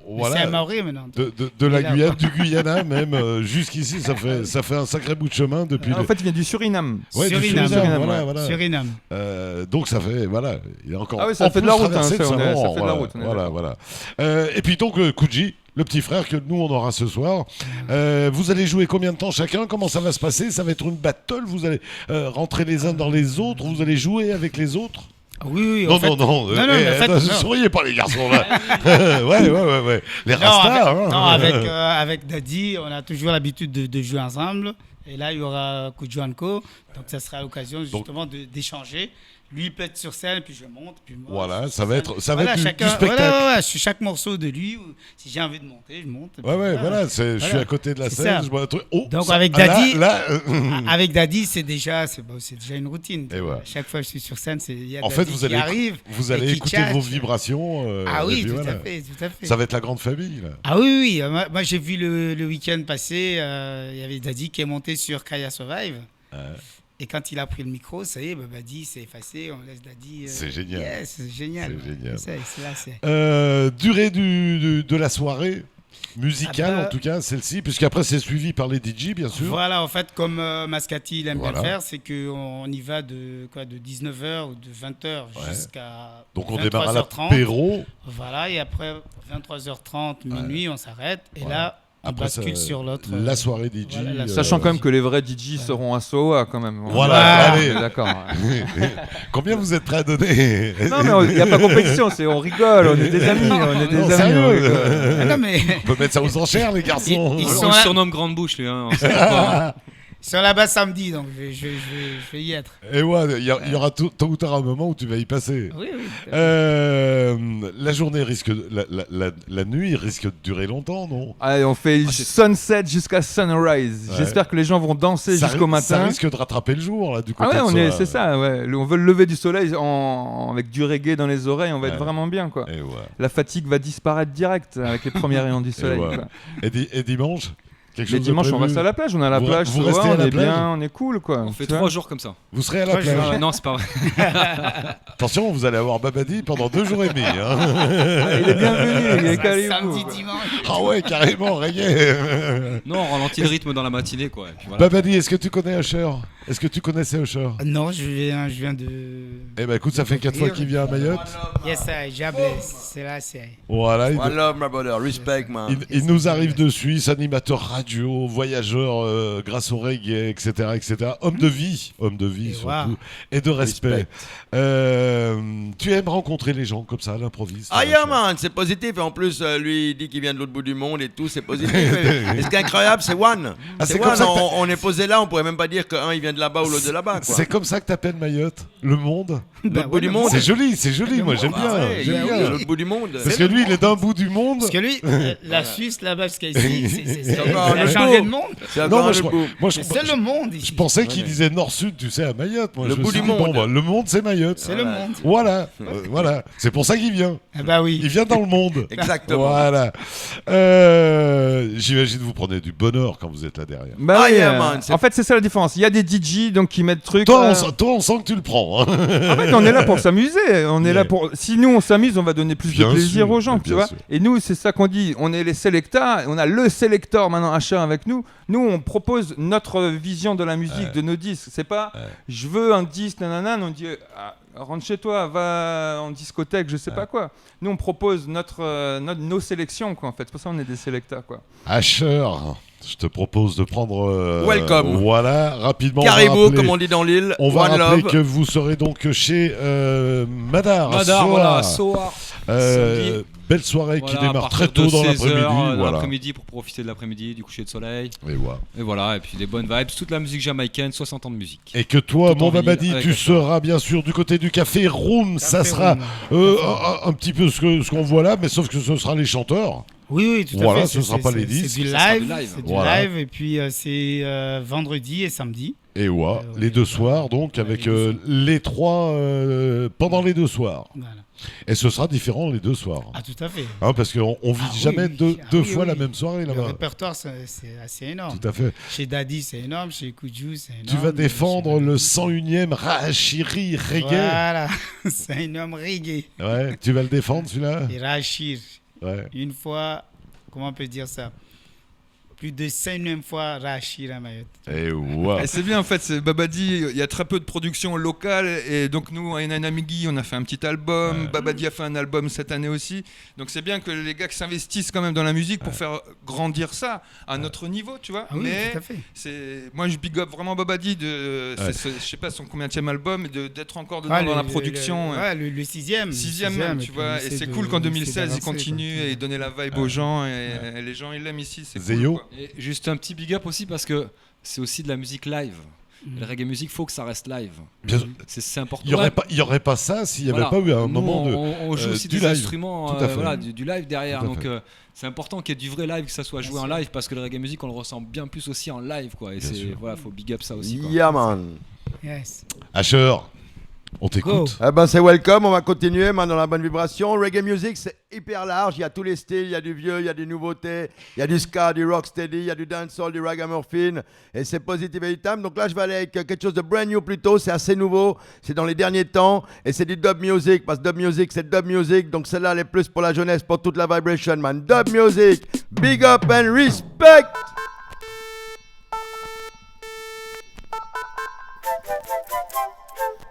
Voilà. C'est à Maoré maintenant. De la Il est là, Guyane, quoi. du Guyana même, jusqu'ici, ça fait un sacré bout de chemin depuis. En fait, il vient du Suriname. Ouais, du Suriname, Suriname, ouais. voilà. Suriname. Donc ça fait, voilà, il est encore. Ah oui, ça en fait de plus la route, hein, traversé ça, de on est- Saint-Laurent, ça fait de la route, on est Voilà, d'accord. voilà. Et puis donc Kuji, le petit frère que nous on aura ce soir. Vous allez jouer combien de temps chacun? Comment ça va se passer? Ça va être une battle? Vous allez rentrer les uns dans les autres? Vous allez jouer avec les autres? Oui, Non, en fait- non, mais en fait, attends, non. souriez pas les garçons là. ouais. Les Non, rastas. avec, hein. non, avec Daddy, on a toujours l'habitude de jouer ensemble. Et là, il y aura Kujuanko. Donc, ça sera l'occasion justement d'échanger. Lui, il peut être sur scène, puis je monte. Puis moi, Voilà, je suis ça sur va scène. être du Voilà, spectacle. Voilà, ouais, chaque morceau de lui, si j'ai envie de monter, je monte. Puis Voilà, je suis à côté de la C'est scène, ça. je vois un truc. Oh, Donc ça- avec là, Daddy, avec Daddy, c'est déjà une routine. Et ouais. Chaque fois que je suis sur scène, il y a En Daddy fait, vous qui allez, arrive. vous et allez qui écouter tchatche. vos vibrations. Ah et oui, puis tout voilà. à fait. Ça va être la grande famille. Là. Ah oui. Moi, j'ai vu le week-end passé, il y avait Daddy qui est monté sur Kaya Survive. Et quand il a pris le micro, ça y est, Daddy s'est effacé, on laisse Daddy. C'est génial. Yes, c'est génial. C'est génial. C'est là, c'est- Durée de la soirée musicale, Ah bah, en tout cas, celle-ci, puisqu'après c'est suivi par les DJ, bien sûr. Voilà, en fait, comme Mascati il aime bien Voilà. le faire, c'est qu'on y va de 19h ou de 20h jusqu'à. Donc on démarre à 23h30. l'apéro. Voilà, et après 23h30, minuit, on s'arrête. Et là, on Après, bascule ça- sur l'autre. la soirée DJ. Voilà, Sachant quand même que les vrais DJ seront à Soa quand même. Voilà, allez. D'accord. Combien vous êtes prêts à donner? Non, mais il n'y a pas compétition, on rigole, on est des amis. On est des Non, amis. sérieux. on rigole. Ah non, mais. On peut mettre ça aux enchères, les garçons. Ils On sont le là- surnomme Grande Bouche, lui. Hein, on sait pas. Ils sont là-bas samedi, donc je vais y être. Et ouais, il y aura tôt ou tard un moment où tu vas y passer. Oui. La journée risque, la nuit risque de durer longtemps, non? Allez, on fait sunset jusqu'à sunrise. Ouais. J'espère que les gens vont danser jusqu'au matin. Ça risque de rattraper le jour, là, du côté Ah ouais, de c'est ça, ouais. On veut le lever du soleil avec du reggae dans les oreilles, on va être Ouais. vraiment bien, quoi. Et ouais. La fatigue va disparaître direct avec les premiers rayons du soleil. ouais. Quoi. Et dimanche? Quelque Les chose de dimanches, on prévu reste à la plage. On est à la Vous- plage, vous ce soir, restez à on la est plage bien, on est cool, quoi. On fait Tu vois 3 jours comme ça. Vous serez à la plage. Non, c'est pas vrai. Attention, vous allez avoir Babadi pendant 2 jours et demi. Hein. Il est bienvenu, il est calé. Samedi, dimanche. Ah ouais, carrément, reggae. Non, on ralentit le rythme dans la matinée, quoi. Et puis voilà. Babadi, est-ce que tu connais Usher? Est-ce que tu connaissais Usher? Non, je viens de. Eh ben écoute, ça fait 4 fois qu'il vient à Mayotte. Yes, I, Jabless, c'est là, c'est. Voilà, I love my brother, respect man. il nous arrive de Suisse, animateur radio, voyageur grâce au reggae, etc., etc. Homme de vie surtout, wow. et de respect. Tu aimes rencontrer les gens comme ça à l'improviste? Ah yeah man, c'est positif. Et en plus, lui, il dit qu'il vient de l'autre bout du monde et tout, c'est positif. Et ce qui est incroyable, c'est One. Ah, c'est c'est comme One. ça que On est posé là, on pourrait même pas dire qu'un il vient de là-bas ou l'autre de là-bas. C'est comme ça que t'appelles Mayotte? Le monde? L'autre bout du monde. C'est joli, moi j'aime bien. Ouais, j'aime bien. l'autre bout du monde. Parce que lui, il est d'un bout du monde. Parce que lui, la Suisse là-bas, parce qu'ici, c'est encore il a un changé autre de monde. C'est encore un autre bout. C'est le monde ici. Je pensais qu'il disait nord-sud, tu sais, à Mayotte. Moi, Le je me bout suis du dit, monde. bon, bah, le monde, c'est Mayotte. C'est le monde. Voilà, voilà. C'est pour ça qu'il vient. Ah bah oui. Il vient dans le monde. Exactement. Voilà. J'imagine que vous prenez du bonheur quand vous êtes là derrière. Bah Ah, oui, yeah, man, c'est- en fait, c'est ça la différence. Il y a des DJ donc qui mettent trucs. Toi, on sent que tu le prends. Hein. En fait, on est là pour s'amuser. On est là pour. Si nous on s'amuse, on va donner plus Bien de plaisir sûr, aux gens, bien tu vois. sûr. Et nous, c'est ça qu'on dit. On est les selectors. On a le selector maintenant achat avec nous. Nous, on propose notre vision de la musique, de nos disques. C'est pas. Je veux un disque, nanana. On dit. Rentre chez toi, va en discothèque, je sais pas quoi. Nous, on propose nos sélections, quoi. En fait, c'est pour ça qu'on est des selectors, quoi. Asher, je te propose de prendre. Welcome. Voilà, rapidement. Caribou, comme on dit dans l'île. On va One rappeler love. que vous serez donc chez Madar. Madar, voilà, Soar. Samedi. Belle soirée Voilà, qui à démarre partir très tôt de dans 16 heures, l'après-midi. dans Voilà. l'après-midi pour profiter de l'après-midi, du coucher de soleil. Et voilà. Et voilà, et puis des bonnes vibes, toute la musique jamaïcaine, 60 ans de musique. Et que toi, Tout mon en vinyle, Babadi, avec tu la seras bien sûr du côté du Café Room. Ça sera un petit peu ce qu'on voit là, mais sauf que ce sera les chanteurs. Oui, tout à fait. Voilà, ce ne sera pas les C'est disques. du sera live. du live. C'est du Voilà. live. Et puis, c'est vendredi et samedi. Et ouais, les 2 soirs, donc, avec les 3 pendant les 2 soirs. Voilà. Et ce sera différent les 2 soirs. Ah, tout à fait. Hein, parce qu'on ne vit jamais deux fois la même soirée Le là-bas. répertoire, c'est assez énorme. Tout à fait. Chez Daddy, c'est énorme. Chez Kudju, c'est énorme. Tu vas défendre le 101e Rahachiri Reggae. Voilà, c'est un homme reggae. Ouais, tu vas le défendre celui-là. Et Rachir. Ouais. Une fois, comment on peut dire ça? Plus de 5e fois Rachir à Mayotte. Et wow. Et c'est bien en fait, c'est Babadi, il y a très peu de production locale et donc nous à Enanamigi on a fait un petit album, Babadi a fait un album cette année aussi, donc c'est bien que les gars qui s'investissent quand même dans la musique pour faire grandir ça à notre niveau, tu vois. Ah oui, mais tout à fait. moi je big up vraiment Babadi je sais pas son combienième album, d'être encore dedans dans la production. Le 6e. Sixième, tu vois, et c'est cool qu'en 2016 il continue et il donnait la vibe aux gens et les gens ils l'aiment ici, c'est Zeyo. cool, quoi. Et juste un petit big up aussi parce que c'est aussi de la musique live. Le reggae music, faut que ça reste live. C'est important. Il n'y aurait pas ça s'il n'y avait Voilà. pas eu un Nous, moment de. on joue aussi du des live. instruments, Tout à fait. voilà, du live derrière. Tout à Donc fait. c'est important qu'il y ait du vrai live, que ça soit joué en live parce que le reggae music, on le ressent bien plus aussi en live, quoi. Et voilà, faut big up ça aussi. Quoi. Yeah man. Yes. Asher, on t'écoute. Eh ben c'est welcome, on va continuer man, dans la bonne vibration. Reggae music c'est hyper large, il y a tous les styles, il y a du vieux, il y a des nouveautés, il y a du ska, du rocksteady, il y a du dancehall, du ragamuffin et c'est positif et time. Donc là je vais aller avec quelque chose de brand new plutôt, c'est assez nouveau, c'est dans les derniers temps et c'est du dub music parce que dub music c'est dub music, donc celle-là elle est plus pour la jeunesse, pour toute la vibration man. Dub music, big up and respect.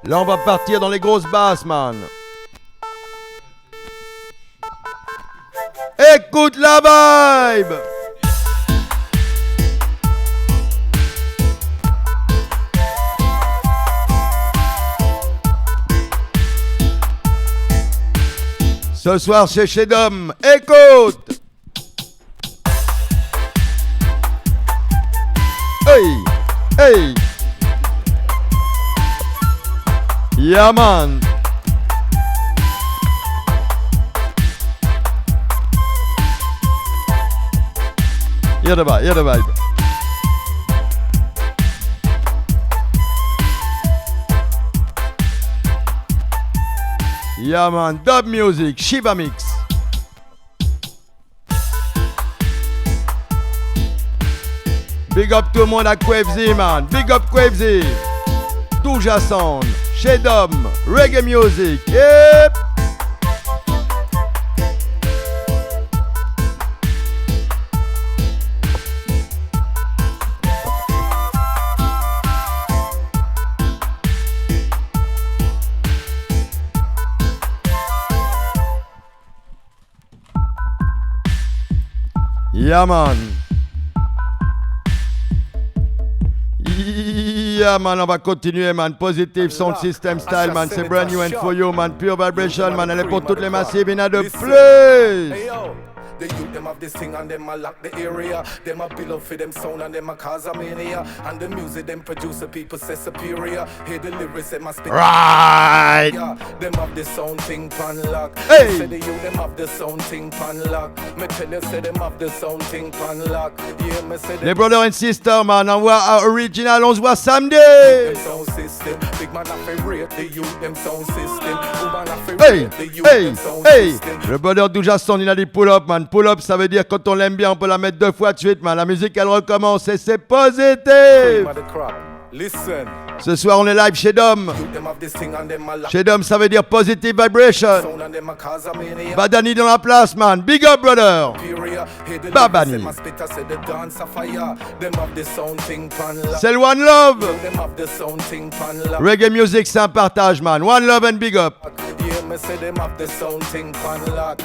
Là on va partir dans les grosses basses man. Écoute la vibe. Ce soir c'est chez Dom. Écoute. Hey, hey. Yeah man. Hear the vibe, hear the vibe. Yeah man, dub music, Shiva mix. Big up tout le monde à Quavesy, man. Big up Quavesy. Douja Sound, Shedom, Reggae Music. Yep. Yeah, man. Yeah, man, on va continuer, man. Positive Sound System Style, man. C'est brand new and for you, man. Pure vibration, man. Elle est pour toutes les massives. In a de plus. The youth them have this thing and them a lock the area. Them a build up for them sound and them a cause a mania. And the music them produce people say superior. Hear the lyrics them a spit. Right. Yeah, them have the sound thing pan lock. Hey. Say the youth them have the sound thing pan lock. Me tell you say them have the sound thing pan lock. Yeah, me say Les brothers and sisters, man. On voit original, on se voit samedi. them sound system. Big man a favorite the youth them sound system. Woman a Hey, favorite the youth hey, them sound hey. system. Le brother Douja Sound, il a dit pull-up, man. Pull-up, ça veut dire quand on l'aime bien, on peut la mettre 2 fois de suite, man. La musique, elle recommence et c'est positif. Listen. Ce soir, on est live chez Dom. Chez Dom, ça veut dire positive vibration. Badani dans la place, man. Big up, brother. Babani. C'est le One Love. Reggae music, c'est un partage, man. One Love and big up. Yeah, me say them have the sound thing pan lock.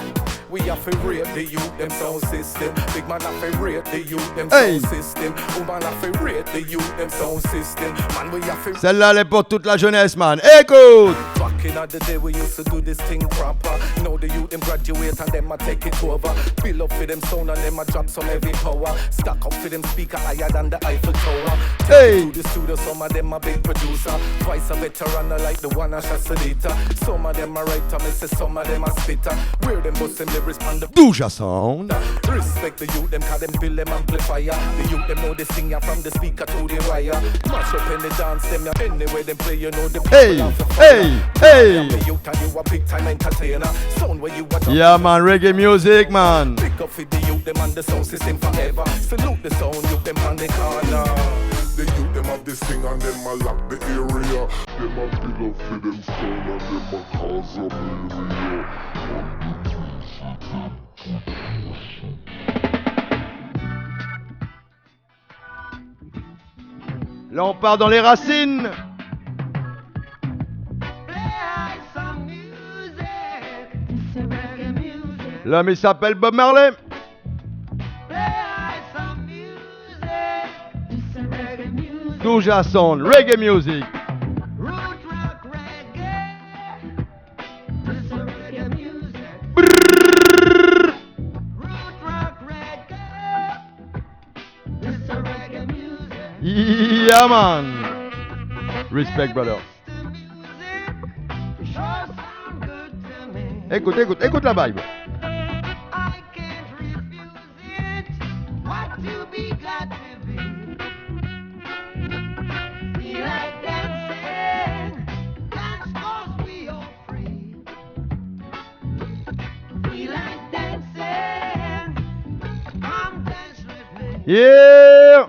We have to rate the youth them sound system. Big man have to rate the youth them Hey. sound system. Woman have to rate the youth them sound system. Man, we have to. Celle-là, elle est pour toute la jeunesse, man. Écoute. Back in the day we used to do this thing proper. Now the youth them graduate and them a take it over. Build up for them sound and them a drop some heavy power. Stack up for them speaker higher than the Eiffel Tower. Hey. To the studio, some of them a big producer. Twice a veteran like the one a Shassadita. Some of them a writer, me say some of them a spitter. Where them bust them lyrics on the Douja Sound. Respect the youth them cause them build them amplifier. The youth them know the singer from the speaker to the wire. Mash up in the dance them ya anywhere them play you know the Hey, hey, hey. I'm the youth and you a big time entertainer. Sound where you a Yeah, man. Reggae music, man. pick up for the youth them and the sound system forever. Salute the sound youth them on the corner. The youth them have this thing and them a lock the area. Them a build up for them sound and them a cause a area. Là, on part dans les racines. L'homme, il s'appelle Bob Marley. Douja Sound, reggae music. Yeah, man. Respect, brother. Écoute, écoute, écoute la vibe. Yeah.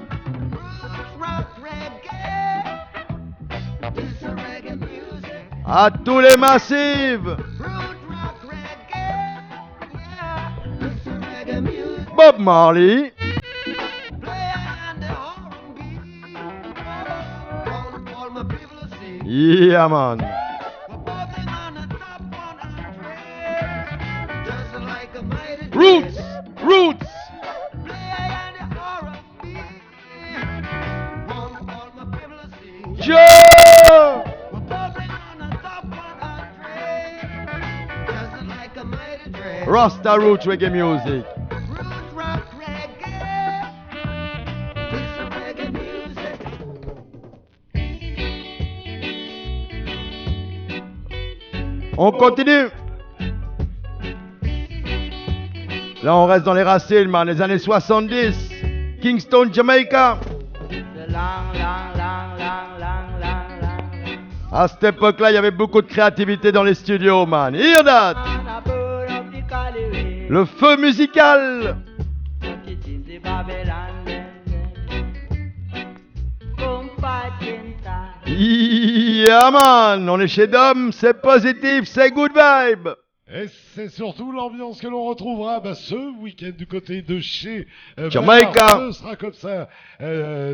À tous les massifs. Bob Marley. Yeah, man. Roots, roots. Yeah. Rasta Roots reggae music. On continue. Là, on reste dans les racines, man. Les années 70. Kingston, Jamaica. À cette époque-là, il y avait beaucoup de créativité dans les studios, man. Hear that. Le feu musical. Yeah man, on est chez Dom, c'est positif, c'est good vibe. Et c'est surtout l'ambiance que l'on retrouvera ce week-end du côté de chez Jamaica. Ce sera comme ça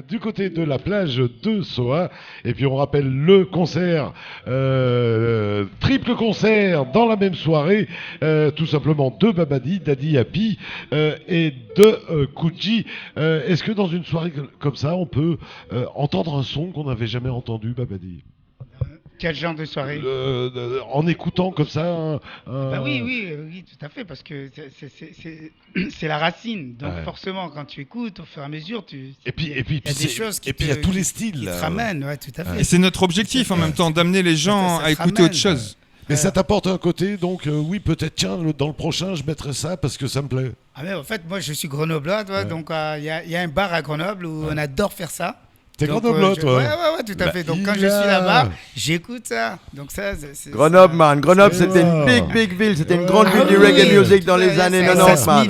du côté de la plage de Soa. Et puis on rappelle le concert, triple concert dans la même soirée, tout simplement de Babadi, Daddy Happy et de Kuji. Est-ce que dans une soirée comme ça, on peut entendre un son qu'on n'avait jamais entendu, Babadi? Quel genre de soirée? En écoutant comme ça oui, tout à fait, parce que c'est la racine. Donc forcément, quand tu écoutes, au fur et à mesure, il y a des choses qui il y a tous les styles. Qui te ramènent, ouais, tout à fait. Et c'est notre objectif en même temps, d'amener les gens à écouter autre chose. Mais ça t'apporte un côté, donc oui, peut-être, tiens, dans le prochain, je mettrai ça parce que ça me plaît. Ah mais en fait, moi, je suis grenoblois, donc il y a un bar à Grenoble où on adore faire ça. T'es Grenoble, toi? Ouais, tout à fait. Donc quand je suis là-bas, j'écoute ça. Donc ça, Grenoble, man. Grenoble, c'était une big ville. C'était une grande ville du reggae music dans les années 90, man.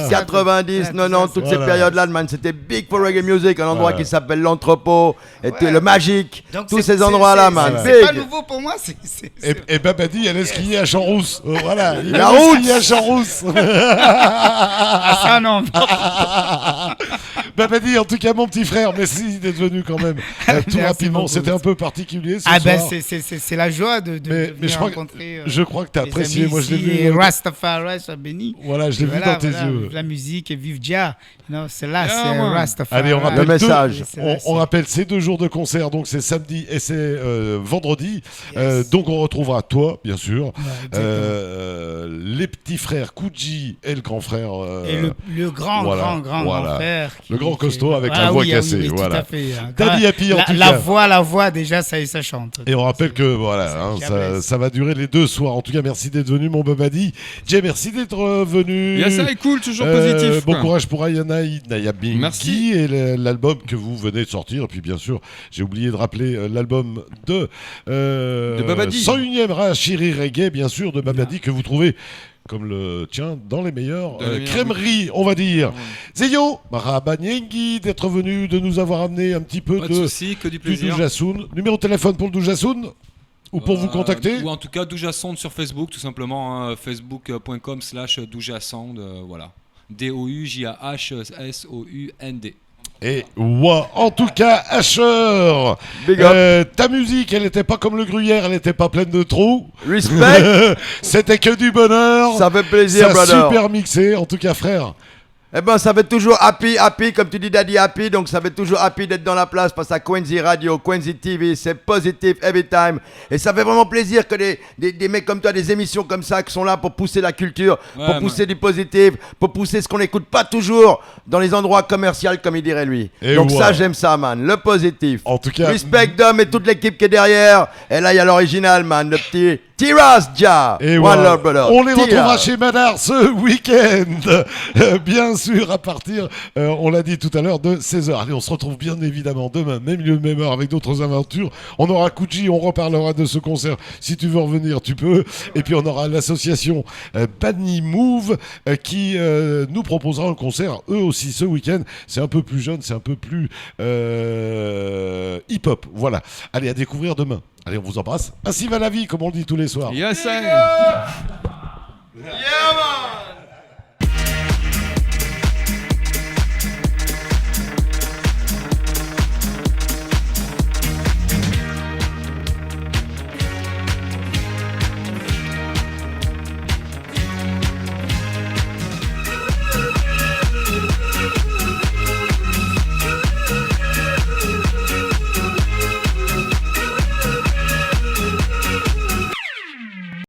90, 90, toutes ces périodes-là, man. C'était big for reggae music. Un endroit qui s'appelle l'Entrepôt, le Magique. Tous ces endroits-là, man. C'est pas nouveau pour moi. Et Babadi, elle est skiée à Champs-Rousse. Voilà. La route skiée à Champs-Rousse. Ah, ça, non. Babadi, en tout cas, mon petit frère, merci d'être venu quand même tout rapidement. C'était un peu particulier ce soir. C'est la joie de venir rencontrer. Je crois que tu as apprécié. Moi, je l'ai vu. Rastafari, soit béni. Voilà, je l'ai vu dans tes yeux. La musique et vive Jah. C'est là, c'est Rastafari. Allez, on rappelle le message. On rappelle ces 2 jours de concert. Donc, c'est samedi et c'est vendredi. Donc, on retrouvera toi, bien sûr. Les petits frères Kuji et le grand frère. Et le grand frère. Le grand costaud avec la voix cassée. Tout à fait. Daddy Happy, en tout cas. La voix, déjà, ça chante. Et on rappelle que ça va durer les 2 soirs. En tout cas, merci d'être venu, mon Babadi. Jay, merci d'être venu. Ça est cool, toujours positif. Bon courage pour Ayana Nayabingi. Merci. Et l'album que vous venez de sortir. Et puis, bien sûr, j'ai oublié de rappeler l'album de Babadi. 101e Rachiri Reggae, bien sûr, de Babadi, que vous trouvez comme le tien dans les meilleures crèmeries, on va dire. Zeyo, Marhaba Nyengi, d'être venu, de nous avoir amené un petit peu Pas de soucis, que du plaisir. Doujasoun. Numéro de téléphone pour le Doujasoun ou pour vous contacter? Ou en tout cas Doujasound sur Facebook, tout simplement, hein, facebook.com/Doujasound, voilà. DOUJAHSOUND. Et en tout cas, Asher, ta musique, elle n'était pas comme le gruyère, elle n'était pas pleine de trous. Respect. C'était que du bonheur. Ça fait plaisir, ça brother. Super mixé, en tout cas, frère. Eh ben, ça fait toujours happy, comme tu dis, Daddy Happy. Donc, ça fait toujours happy d'être dans la place face à Quincy Radio, Quincy TV. C'est positif every time. Et ça fait vraiment plaisir que des mecs comme toi, des émissions comme ça, qui sont là pour pousser la culture, pour pousser du positif, pour pousser ce qu'on n'écoute pas toujours dans les endroits commerciaux, comme il dirait lui. Et donc, ça, j'aime ça, man. Le positif. En tout cas, respect Dom et toute l'équipe qui est derrière. Et là, il y a l'original, man. Le petit Tiras Jah. Et One love, brother. On les retrouvera Tiras. chez Madar ce week-end. Bien sûr, à partir, on l'a dit tout à l'heure, de 16h. Allez, on se retrouve bien évidemment demain, même lieu, même heure, avec d'autres aventures. On aura Kuji, on reparlera de ce concert. Si tu veux revenir, tu peux. Et puis, on aura l'association Bani Move qui nous proposera un concert, eux aussi, ce week-end. C'est un peu plus jeune, c'est un peu plus hip-hop. Voilà. Allez, à découvrir demain. Allez, on vous embrasse. Ainsi va la vie, comme on le dit tous les soirs. Yes, Yeah, man.